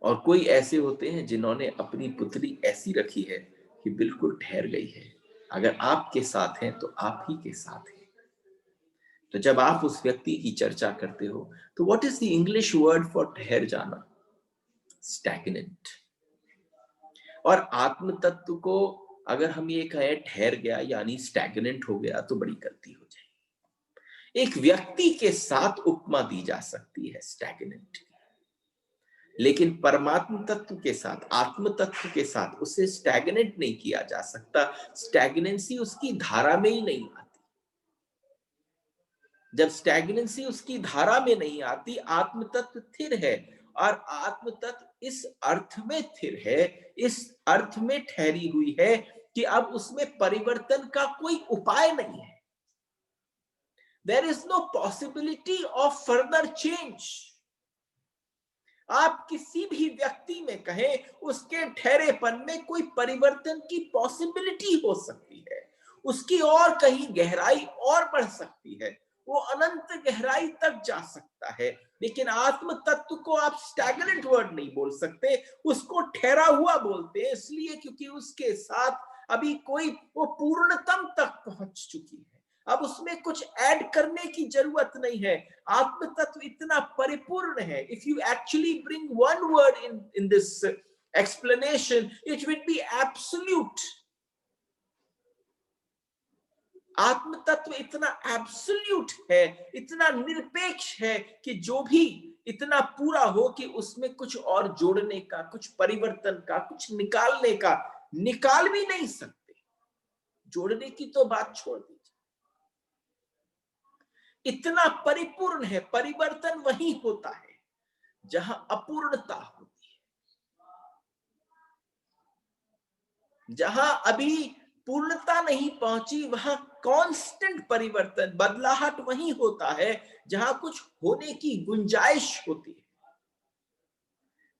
और कोई ऐसे होते हैं जिन्होंने अपनी पुतली ऐसी रखी है कि बिल्कुल ठहर गई है। अगर आपके साथ हैं तो आप ही के साथ हैं। तो जब आप उस व्यक्ति की चर्चा करते हो, तो what is the English word for ठहर जाना? स्टैग्नेंट। और आत्म तत्व को अगर हम ये कहें ठहर गया यानी स्टैग्नेंट हो गया, तो बड़ी गलती हो जाएगी। एक व्यक्ति के साथ उपमा दी जा सकती है स्टैग्नेंट, लेकिन परमात्म तत्व के साथ, आत्म तत्व के साथ उसे स्टैग्नेंट नहीं किया जा सकता। स्टैग्नेंसी उसकी धारा में ही नहीं आती। जब स्टैग्नेंसी उसकी धारा में नहीं आती, आत्म तत्व स्थिर है, और आत्म तत्व इस अर्थ में स्थिर है, इस अर्थ में ठहरी हुई है कि अब उसमें परिवर्तन का कोई उपाय नहीं है। There is no possibility of further change. आप किसी भी व्यक्ति में कहें, उसके ठहरेपन में कोई परिवर्तन की पॉसिबिलिटी हो सकती है, उसकी और कहीं गहराई और बढ़ सकती है, वो अनंत गहराई तक जा सकता है। लेकिन आत्म तत्व को आप स्टैग्नेंट वर्ड नहीं बोल सकते, उसको ठहरा हुआ बोलते हैं, इसलिए क्योंकि उसके साथ अभी कोई वो पूर्णतम तक पहुंच चुकी है, अब उसमें कुछ ऐड करने की जरूरत नहीं है। आत्म तत्व इतना परिपूर्ण है। If you actually bring one word in this explanation, it will be absolute. आत्म तत्व इतना एब्सोल्यूट है, इतना निरपेक्ष है कि जो भी इतना पूरा हो कि उसमें कुछ और जोड़ने का, कुछ परिवर्तन का, कुछ निकालने का, निकाल भी नहीं सकते। जोड़ने की तो बात छोड़ दीजिए, इतना परिपूर्ण है। परिवर्तन वही होता है जहां अपूर्णता होती है, जहां अभी पूर्णता नहीं पहुंची, वहां कांस्टेंट परिवर्तन, बदलाहट वही होता है जहां कुछ होने की गुंजाइश होती है।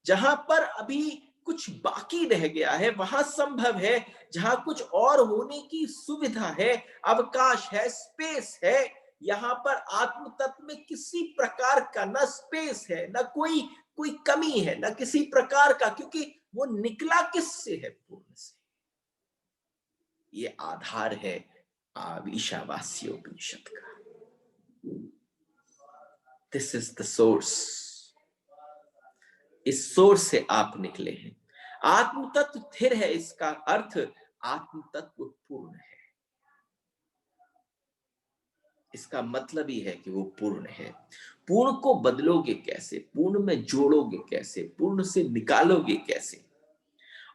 जहां पर अभी कुछ बाकी रह गया है, वहां संभव है। जहां कुछ और होने की सुविधा है, अवकाश है, स्पेस है, यहाँ पर आत्म तत्व में किसी प्रकार का न स्पेस है, न कोई कोई कमी है, न किसी प्रकार का, क्योंकि वो निकला किससे है? पूर्ण से। ये आधार है ईशावास्योपनिषद का। This is the source. इस सोर्स से आप निकले हैं। आत्म तत्व स्थिर है, इसका अर्थ आत्म तत्व पूर्ण है। इसका मतलब ही है कि वो पूर्ण है। पूर्ण को बदलोगे कैसे, पूर्ण में जोड़ोगे कैसे, पूर्ण से निकालोगे कैसे,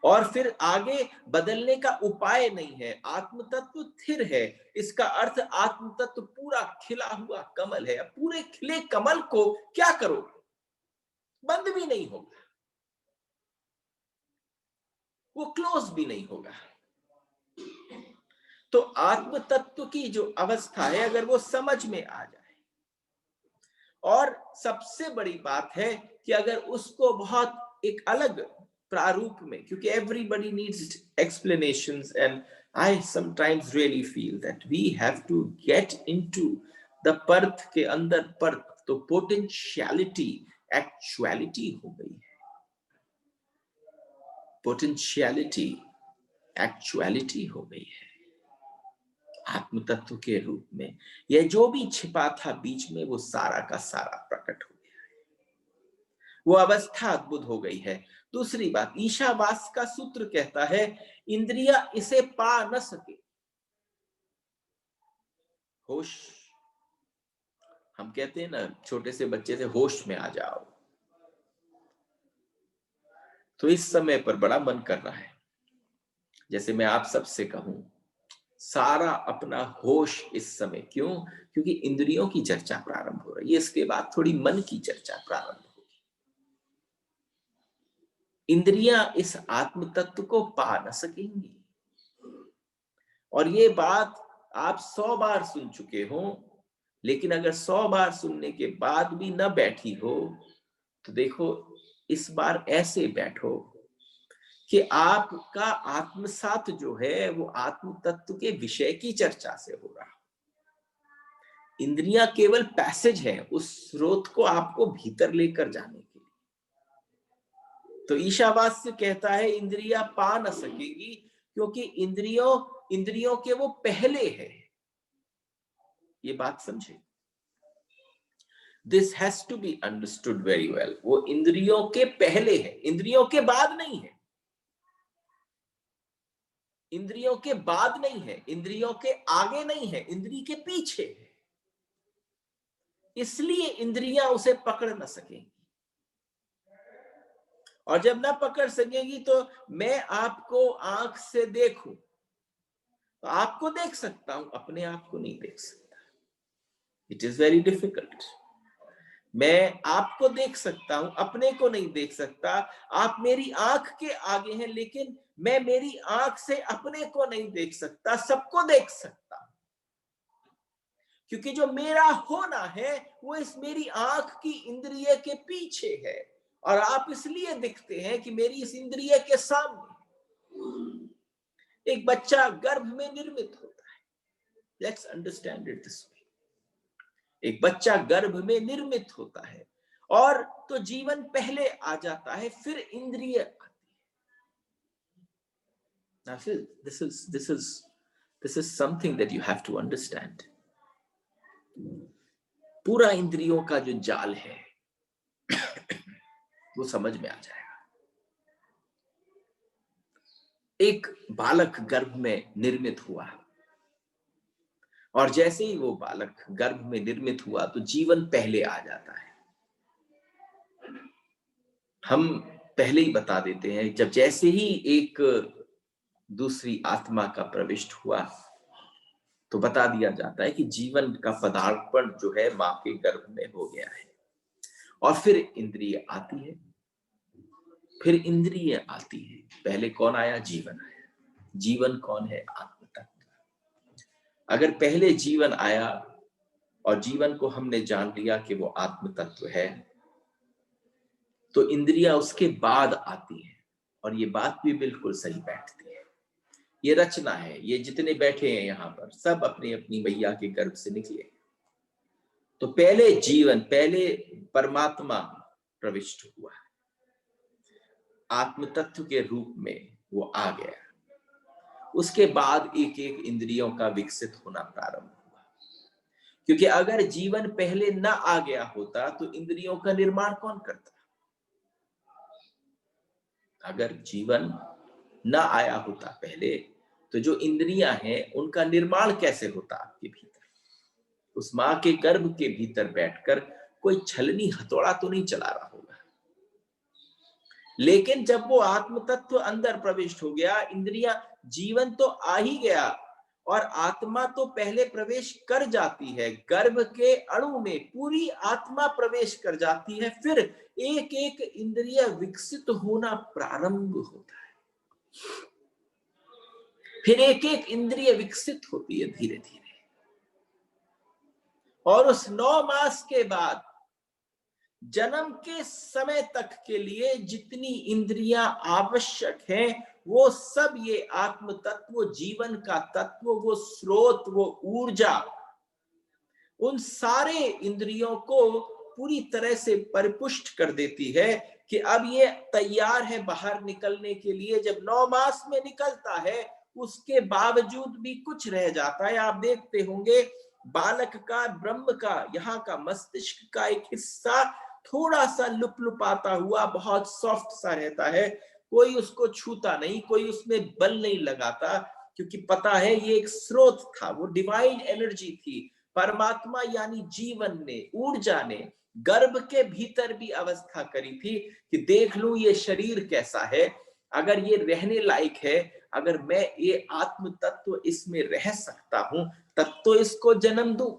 और फिर आगे बदलने का उपाय नहीं है। आत्म तत्व स्थिर है, इसका अर्थ आत्म तत्व पूरा खिला हुआ कमल है। पूरे खिले कमल को क्या करोगे, बंद भी नहीं होगा, वो क्लोज भी नहीं होगा। तो आत्म तत्व की जो अवस्था है, अगर वो समझ में आ जाए, और सबसे बड़ी बात है कि अगर उसको बहुत एक अलग प्रारूप में, क्योंकि everybody needs explanations, and I sometimes really feel that we have to get into the पर्थ के अंदर पर्थ। तो पोटेंशियलिटी एक्चुअलिटी हो गई है, पोटेंशियलिटी एक्चुअलिटी हो गई है आत्म तत्व के रूप में। यह जो भी छिपा था बीच में, वो सारा का सारा प्रकट हो गया है। वो अवस्था अद्भुत हो गई है। दूसरी बात, ईशावास का सूत्र कहता है इंद्रिया इसे पा न सके। होश, हम कहते हैं ना छोटे से बच्चे से, होश में आ जाओ। तो इस समय पर बड़ा मन कर रहा है, जैसे मैं आप सबसे कहूं, सारा अपना होश इस समय, क्यों? क्योंकि इंद्रियों की चर्चा प्रारंभ हो रही है, इसके बाद थोड़ी मन की चर्चा प्रारंभ होगी। इंद्रियां इस आत्म तत्व को पा न सकेंगी। और ये बात आप 100 बार सुन चुके हो, लेकिन अगर 100 बार सुनने के बाद भी न बैठी हो, तो देखो इस बार ऐसे बैठो कि आपका आत्मसात जो है वो आत्म तत्व के विषय की चर्चा से हो रहा। इंद्रियां केवल पैसेज है उस स्रोत को आपको भीतर लेकर जाने के लिए। तो ईशावास्य कहता है इंद्रियां पा न सकेगी, क्योंकि इंद्रियों के वो पहले है। ये बात समझे, this has to be understood very well. वो इंद्रियों के पहले है, इंद्रियों के बाद नहीं है। इंद्रियों के बाद नहीं है, इंद्रियों के आगे नहीं है, इंद्रिय के पीछे है। इसलिए इंद्रियां उसे पकड़ न सकेंगी। और जब ना पकड़ सकेगी तो मैं आपको आंख से देखूं तो आपको देख सकता हूं, अपने आप को नहीं देख सकता। It is very difficult. मैं आपको देख सकता हूं, अपने को नहीं देख सकता। आप मेरी आंख के आगे हैं, लेकिन मैं मेरी आंख से अपने को नहीं देख सकता, सबको देख सकता। क्योंकि जो मेरा होना है वो इस मेरी आंख की इंद्रिय के पीछे है, और आप इसलिए दिखते हैं कि मेरी इस इंद्रिय के सामने। एक बच्चा गर्भ में निर्मित होता है, let's understand it this way. एक बच्चा गर्भ में निर्मित होता है, और तो जीवन पहले आ जाता है, फिर इंद्रिय आती है। Now, this is something that you have to understand. पूरा इंद्रियों का जो जाल है वो समझ में आ जाएगा। एक बालक गर्भ में निर्मित हुआ, और जैसे ही वो बालक गर्भ में निर्मित हुआ तो जीवन पहले आ जाता है। हम पहले ही बता देते हैं, जब जैसे ही एक दूसरी आत्मा का प्रविष्ट हुआ तो बता दिया जाता है कि जीवन का पदार्पण जो है मां के गर्भ में हो गया है। और फिर इंद्रिय आती है, फिर इंद्रिय आती है। पहले कौन आया? जीवन आया। जीवन कौन है? आत्म तत्व। अगर पहले जीवन आया और जीवन को हमने जान लिया कि वो आत्म तत्व है, तो इंद्रियां उसके बाद आती हैं। और ये बात भी बिल्कुल सही बैठती है। ये रचना है, ये जितने बैठे हैं यहाँ पर सब अपनी अपनी मैया के गर्भ से निकले। तो पहले जीवन, पहले परमात्मा प्रविष्ट हुआ, आत्म तत्व के रूप में वो आ गया। उसके बाद एक एक इंद्रियों का विकसित होना प्रारंभ हुआ। क्योंकि अगर जीवन पहले न आ गया होता तो इंद्रियों का निर्माण कौन करता? अगर जीवन न आया होता पहले तो जो इंद्रियां हैं उनका निर्माण कैसे होता आपके भीतर? उस मां के गर्भ के भीतर बैठकर कोई छलनी हथौड़ा तो नहीं चला रहा होगा। लेकिन जब वो आत्म तत्व अंदर प्रविष्ट हो गया, इंद्रियां, जीवन तो आ ही गया और आत्मा तो पहले प्रवेश कर जाती है, गर्भ के अणु में पूरी आत्मा प्रवेश कर जाती है, फिर एक एक इंद्रिय विकसित होना प्रारंभ होता है। फिर एक एक इंद्रिय विकसित होती है धीरे धीरे, और उस 9 मास के बाद जन्म के समय तक के लिए जितनी इंद्रियां आवश्यक हैं, वो सब ये आत्म तत्व, जीवन का तत्व, वो स्रोत, वो ऊर्जा, उन सारे इंद्रियों को पूरी तरह से परिपुष्ट कर देती है कि अब ये तैयार है बाहर निकलने के लिए। जब 9 मास में निकलता है उसके बावजूद भी कुछ रह जाता है। आप देखते होंगे बालक का, ब्रह्म का, यहाँ का मस्तिष्क का एक हिस्सा थोड़ा सा लुपलुपाता हुआ बहुत सॉफ्ट सा रहता है, कोई उसको छूता नहीं, कोई उसमें बल नहीं लगाता, क्योंकि पता है ये एक स्रोत था, वो डिवाइन एनर्जी थी। परमात्मा यानी जीवन ने, ऊर्जा ने गर्भ के भीतर भी अवस्था करी थी कि देख लूं ये शरीर कैसा है, अगर ये रहने लायक है, अगर मैं ये आत्म तत्व इसमें रह सकता हूं तब तो इसको जन्म दूं,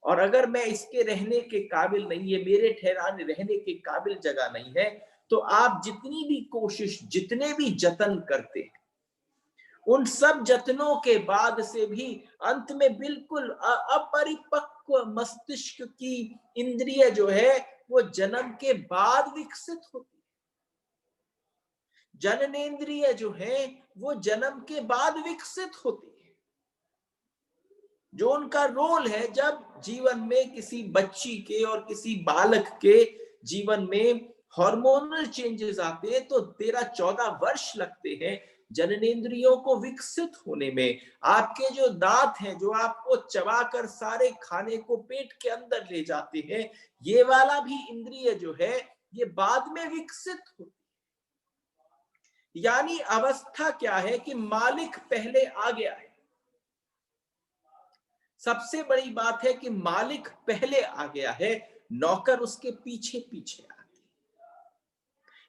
और अगर मैं इसके रहने के काबिल नहीं है, मेरे ठहराने रहने के काबिल जगह नहीं है, तो आप जितनी भी कोशिश, जितने भी जतन करते हैं, उन सब जतनों के बाद से भी अंत में बिल्कुल अपरिपक्व मस्तिष्क की इंद्रिय जो है वो जन्म के बाद विकसित होती है। जननेंद्रिय जो है वो जन्म के बाद विकसित होती है। जो उनका रोल है, जब जीवन में किसी बच्ची के और किसी बालक के जीवन में हार्मोनल चेंजेस आते हैं तो 13-14 वर्ष लगते हैं जननेंद्रियों को विकसित होने में। आपके जो दांत हैं, जो आपको चबाकर सारे खाने को पेट के अंदर ले जाते हैं, ये वाला भी इंद्रिय जो है ये बाद में विकसित होती है। यानी अवस्था क्या है कि मालिक पहले आ गया है। सबसे बड़ी बात है कि मालिक पहले आ गया है, नौकर उसके पीछे पीछे आते।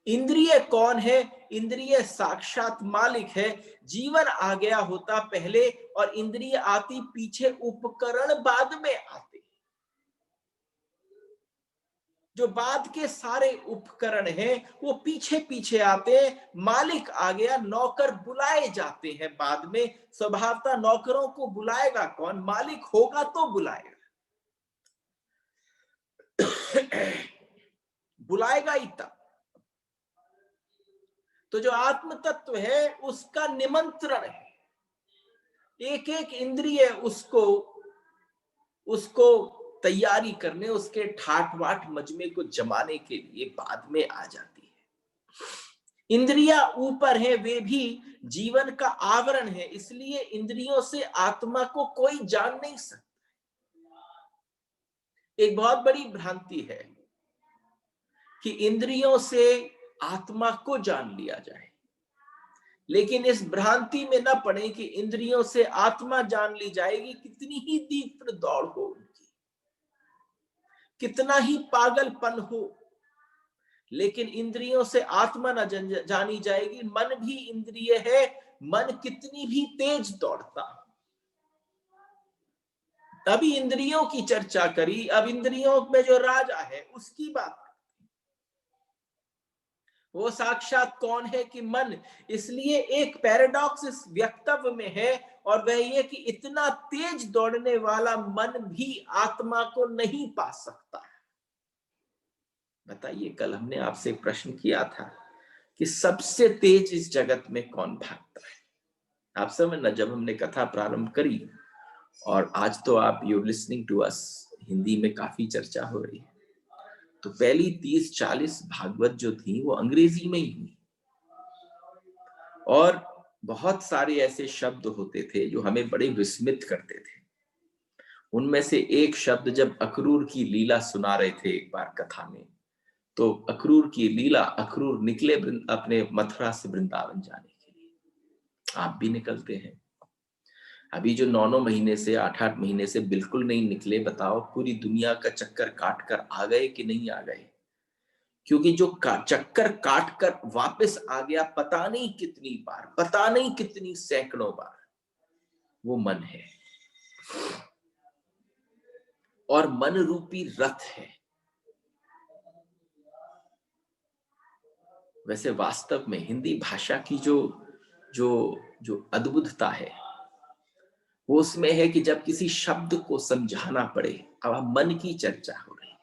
इंद्रिय कौन है? इंद्रिय साक्षात मालिक है। जीवन आ गया होता पहले और इंद्रिय आती पीछे, उपकरण बाद में आते। जो बाद के सारे उपकरण हैं वो पीछे पीछे आते हैं। मालिक आ गया, नौकर बुलाए जाते हैं बाद में। स्वभावतः नौकरों को बुलाएगा कौन? मालिक होगा तो बुलाएगा। बुलाएगा ही तब। तो जो आत्म तत्व है उसका निमंत्रण है, एक एक इंद्रिय उसको तैयारी करने, उसके ठाट बाट मजमे को जमाने के लिए बाद में आ जाती है। इंद्रियां ऊपर है, वे भी जीवन का आवरण है, इसलिए इंद्रियों से आत्मा को कोई जान नहीं सकता। एक बहुत बड़ी भ्रांति है कि इंद्रियों से आत्मा को जान लिया जाए, लेकिन इस भ्रांति में न पड़े कि इंद्रियों से आत्मा जान ली जाएगी। कितनी ही तीव्र दौड़ हो उनकी, कितना ही पागलपन हो, लेकिन इंद्रियों से आत्मा न जानी जाएगी। मन भी इंद्रिय है, मन कितनी भी तेज दौड़ता। अभी इंद्रियों की चर्चा करी, अब इंद्रियों में जो राजा है उसकी बात। वो साक्षात कौन है कि मन। इसलिए एक पैराडॉक्स इस वक्तव्य में है, और वह ये कि इतना तेज दौड़ने वाला मन भी आत्मा को नहीं पा सकता। बताइए, कल हमने आपसे प्रश्न किया था कि सबसे तेज इस जगत में कौन भागता है। आप समझना, जब हमने कथा प्रारंभ करी, और आज तो आप you listening to us, Hindi में काफी चर्चा हो रही है, तो पहली 30-40 भागवत जो थी वो अंग्रेजी में ही हुई, और बहुत सारे ऐसे शब्द होते थे जो हमें बड़े विस्मित करते थे। उनमें से एक शब्द, जब अक्रूर की लीला सुना रहे थे एक बार कथा में, तो अक्रूर की लीला, अक्रूर निकले अपने मथुरा से वृंदावन जाने के लिए। आप भी निकलते हैं। अभी जो 9 महीने से 8 महीने से बिल्कुल नहीं निकले, बताओ पूरी दुनिया का चक्कर काट कर आ गए कि नहीं आ गए? क्योंकि जो चक्कर काट कर वापस आ गया पता नहीं कितनी बार, पता नहीं कितनी सैकड़ों बार, वो मन है। और मन रूपी रथ है। वैसे वास्तव में हिंदी भाषा की जो जो जो अद्भुतता है वो उसमें है कि जब किसी शब्द को समझाना पड़े, अब मन की चर्चा हो रही है,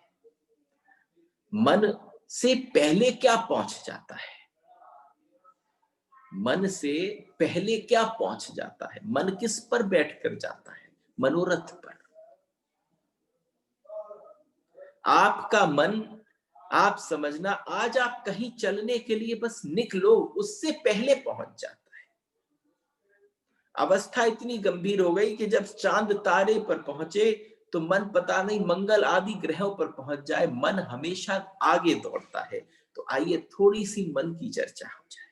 मन से पहले क्या पहुंच जाता है, मन से पहले क्या पहुंच जाता है, मन किस पर बैठ कर जाता है? मनोरथ पर। आपका मन, आप समझना, आज आप कहीं चलने के लिए बस निकलो, उससे पहले पहुंच जाता है। अवस्था इतनी गंभीर हो गई कि जब चांद तारे पर पहुंचे तो मन पता नहीं मंगल आदि ग्रहों पर पहुंच जाए, मन हमेशा आगे दौड़ता है। तो आइए थोड़ी सी मन की चर्चा हो जाए।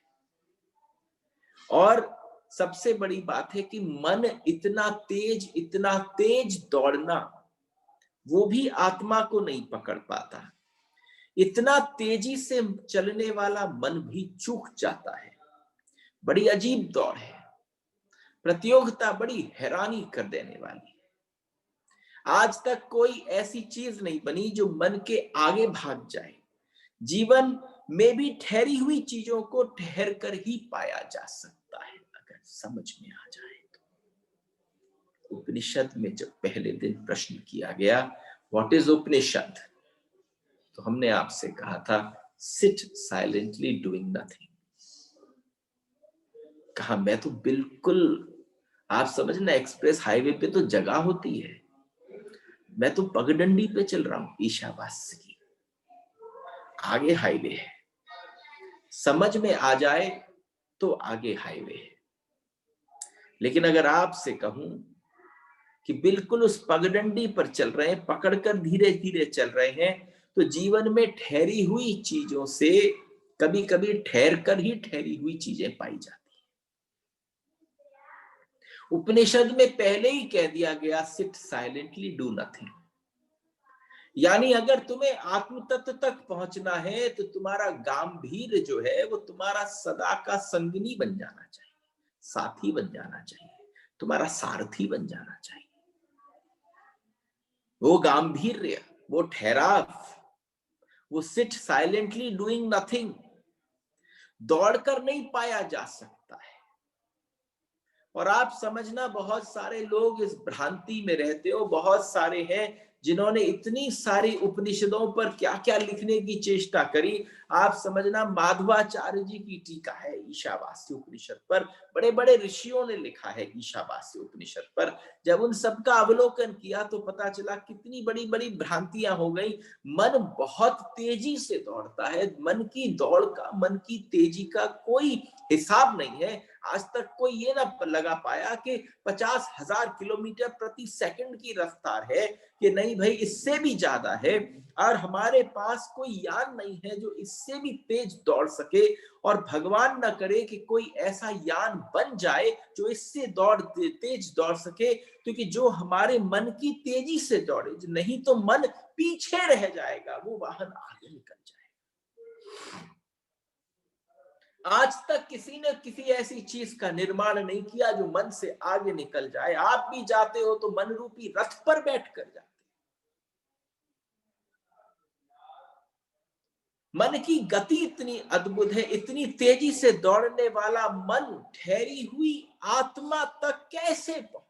और सबसे बड़ी बात है कि मन इतना तेज दौड़ना, वो भी आत्मा को नहीं पकड़ पाता। इतना तेजी से चलने वाला मन भी चूक जाता है। बड़ी अजीब दौड़ है। प्रतियोगिता बड़ी हैरानी कर देने वाली है। आज तक कोई ऐसी चीज नहीं बनी जो मन के आगे भाग जाए। जीवन में भी ठहरी हुई चीजों को ठहर कर ही पाया जा सकता है, अगर समझ में आ जाए तो। उपनिषद में जब पहले दिन प्रश्न किया गया, व्हाट इज उपनिषद, तो हमने आपसे कहा था सिट साइलेंटली डूइंग नथिंग। कहा मैं तो बिल्कुल, आप समझना, एक्सप्रेस हाईवे पे तो जगह होती है, मैं तो पगडंडी पे चल रहा हूं ईशावास्य की, आगे हाईवे है, समझ में आ जाए तो आगे हाईवे है। लेकिन अगर आपसे कहूं कि बिल्कुल उस पगडंडी पर चल रहे हैं, पकड़कर धीरे धीरे चल रहे हैं, तो जीवन में ठहरी हुई चीजों से कभी कभी ठहर कर ही ठहरी हुई चीजें पाई जाती हैं। उपनिषद में पहले ही कह दिया गया, सिट साइलेंटली डू नथिंग। यानी अगर तुम्हें आत्म तत्व तक पहुंचना है तो तुम्हारा गांभीर्य जो है वो तुम्हारा सदा का संगनी बन जाना चाहिए, साथी बन जाना चाहिए, तुम्हारा सारथी बन जाना चाहिए। वो गांभीर्य, वो ठहराव, वो सिट साइलेंटली डूइंग नथिंग दौड़कर नहीं पाया जा सकता है। और आप समझना, बहुत सारे लोग इस भ्रांति में रहते हो, बहुत सारे हैं जिन्होंने इतनी सारी उपनिषदों पर क्या क्या लिखने की चेष्टा करी। आप समझना, माधवाचार्य जी की टीका है ईशावास्य उपनिषद पर, बड़े बड़े ऋषियों ने लिखा है ईशावास्य उपनिषद पर। जब उन सबका अवलोकन किया तो पता चला कितनी बड़ी बड़ी भ्रांतियां हो गई। मन बहुत तेजी से दौड़ता है, मन की दौड़ का, मन की तेजी का कोई हिसाब नहीं है। आज तक कोई ये ना लगा पाया कि 50,000 किलोमीटर प्रति सेकंड की रफ्तार है कि नहीं भाई, इससे भी ज्यादा है। और हमारे पास कोई यान नहीं है जो इससे भी तेज दौड़ सके। और भगवान ना करे कि कोई ऐसा यान बन जाए जो इससे तेज दौड़ सके, क्योंकि जो हमारे मन की तेजी से दौड़े, नहीं तो मन पीछे रह जाएगा, वो वाहन आगे निकल जाएगा। आज तक किसी ने किसी ऐसी चीज का निर्माण नहीं किया जो मन से आगे निकल जाए। आप भी जाते हो तो मन रूपी रथ पर बैठ कर जाते। मन की गति इतनी अद्भुत है, इतनी तेजी से दौड़ने वाला मन ठहरी हुई आत्मा तक कैसे पहुंचे?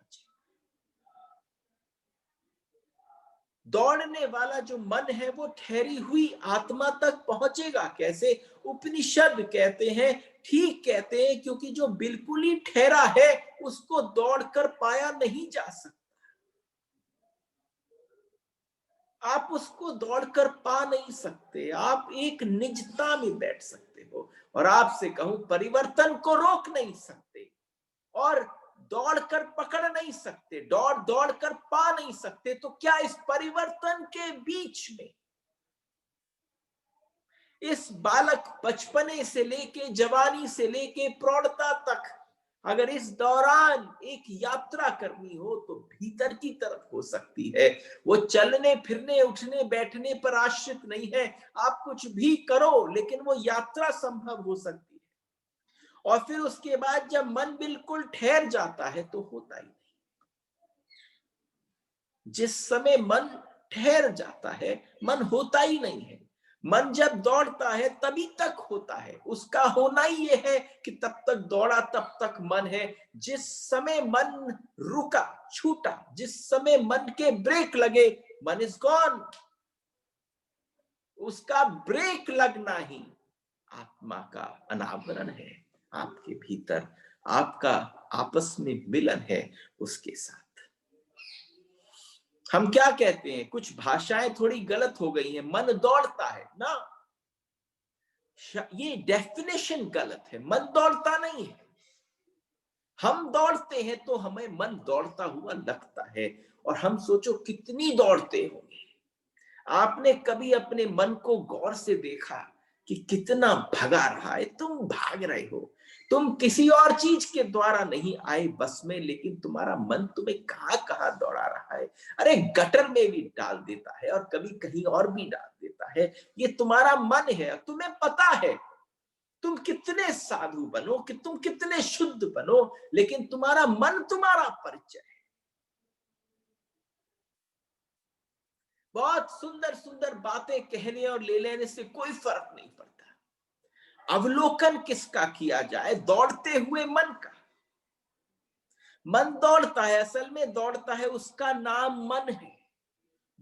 दौड़ने वाला जो मन है वो ठहरी हुई आत्मा तक पहुंचेगा कैसे? उपनिषद कहते हैं, ठीक कहते हैं, क्योंकि जो बिल्कुल ही ठहरा है उसको दौड़कर पाया नहीं जा सकता। आप उसको दौड़कर पा नहीं सकते। आप एक निजता में बैठ सकते हो। और आपसे कहूं, परिवर्तन को रोक नहीं सकते। और दौड़कर पकड़ नहीं सकते, दौड़ कर पा नहीं सकते, तो क्या इस परिवर्तन के बीच में इस बालक बचपने से लेके जवानी से लेके प्रौढ़ता तक अगर इस दौरान एक यात्रा करनी हो तो भीतर की तरफ हो सकती है। वो चलने फिरने उठने बैठने पर आश्रित नहीं है। आप कुछ भी करो लेकिन वो यात्रा संभव हो सकती है। और फिर उसके बाद जब मन बिल्कुल ठहर जाता है तो होता ही नहीं। जिस समय मन ठहर जाता है मन होता ही नहीं है। मन जब दौड़ता है तभी तक होता है। उसका होना ही ये है कि तब तक दौड़ा तब तक मन है। जिस समय मन रुका छूटा, जिस समय मन के ब्रेक लगे, मन इज गॉन। उसका ब्रेक लगना ही आत्मा का अनावरण है। आपके भीतर आपका आपस में मिलन है उसके साथ। हम क्या कहते हैं, कुछ भाषाएं थोड़ी गलत हो गई हैं। मन दौड़ता है ना, ये डेफिनेशन गलत है। मन दौड़ता नहीं है। हम दौड़ते हैं तो हमें मन दौड़ता हुआ लगता है। और हम सोचो कितनी दौड़ते होंगे। आपने कभी अपने मन को गौर से देखा कि कितना भगा रहा है? तुम भाग रहे हो, तुम किसी और चीज के द्वारा नहीं आए बस में, लेकिन तुम्हारा मन तुम्हें कहां कहां दौड़ा रहा है। अरे गटर में भी डाल देता है और कभी कहीं और भी डाल देता है। ये तुम्हारा मन है। तुम्हें पता है तुम कितने साधु बनो, कि तुम कितने शुद्ध बनो, लेकिन तुम्हारा मन तुम्हारा परिचय है। बहुत सुंदर सुंदर बातें कहने और ले लेने से कोई फर्क नहीं पड़ता। अवलोकन किसका किया जाए? दौड़ते हुए मन का। मन दौड़ता है, असल में दौड़ता है, उसका नाम मन है।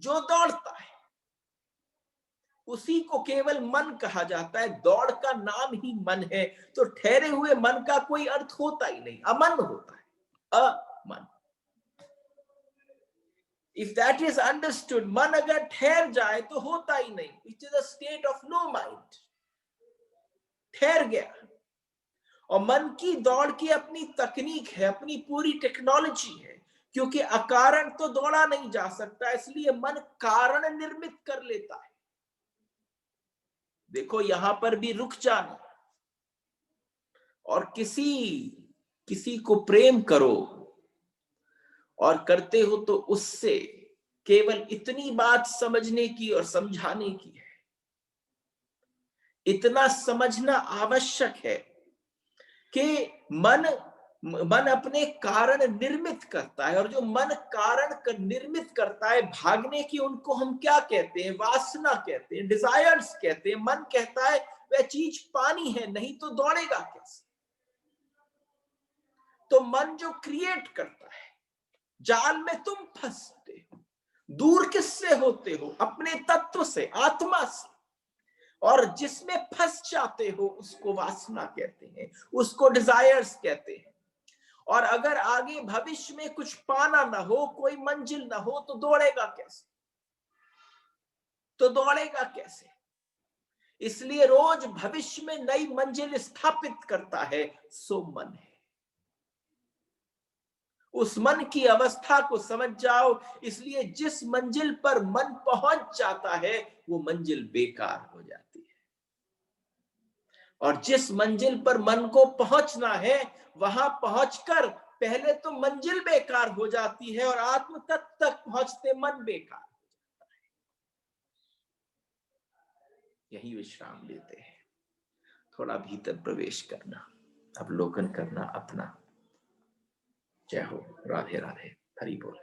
जो दौड़ता है उसी को केवल मन कहा जाता है। दौड़ का नाम ही मन है। तो ठहरे हुए मन का कोई अर्थ होता ही नहीं, अमन होता है, अमन। इफ दैट इज अंडरस्टूड, मन अगर ठहर जाए तो होता ही नहीं। It is a state of no mind, ठहर गया। और मन की दौड़ की अपनी तकनीक है, अपनी पूरी टेक्नोलॉजी है। क्योंकि अकारण तो दौड़ा नहीं जा सकता, इसलिए मन कारण निर्मित कर लेता है। देखो यहां पर भी रुक जाना और किसी को प्रेम करो और करते हो तो उससे केवल इतनी बात समझने की और समझाने की है। इतना समझना आवश्यक है कि मन अपने कारण निर्मित करता है। और जो मन कारण निर्मित करता है भागने की, उनको हम क्या कहते हैं? वासना कहते हैं, डिजायर्स कहते हैं। मन कहता है वह चीज पानी है, नहीं तो दौड़ेगा कैसे? तो मन जो क्रिएट करता है, जाल में तुम फंसते हो। दूर किससे होते हो? अपने तत्व से, आत्मा से। और जिसमें फंस जाते हो उसको वासना कहते हैं, उसको डिजायर्स कहते हैं। और अगर आगे भविष्य में कुछ पाना ना हो, कोई मंजिल ना हो, तो दौड़ेगा कैसे? इसलिए रोज भविष्य में नई मंजिल स्थापित करता है, सो मन है। उस मन की अवस्था को समझ जाओ। इसलिए जिस मंजिल पर मन पहुंच जाता है वो मंजिल बेकार हो जाती है। और जिस मंजिल पर मन को पहुंचना है वहां पहुंचकर पहले तो मंजिल बेकार हो जाती है और आत्म तत्व तक पहुंचते मन बेकार हो जाता है। यही विश्राम लेते हैं। थोड़ा भीतर प्रवेश करना, अवलोकन करना अपना। जय हो। राधे राधे। हरि बोल।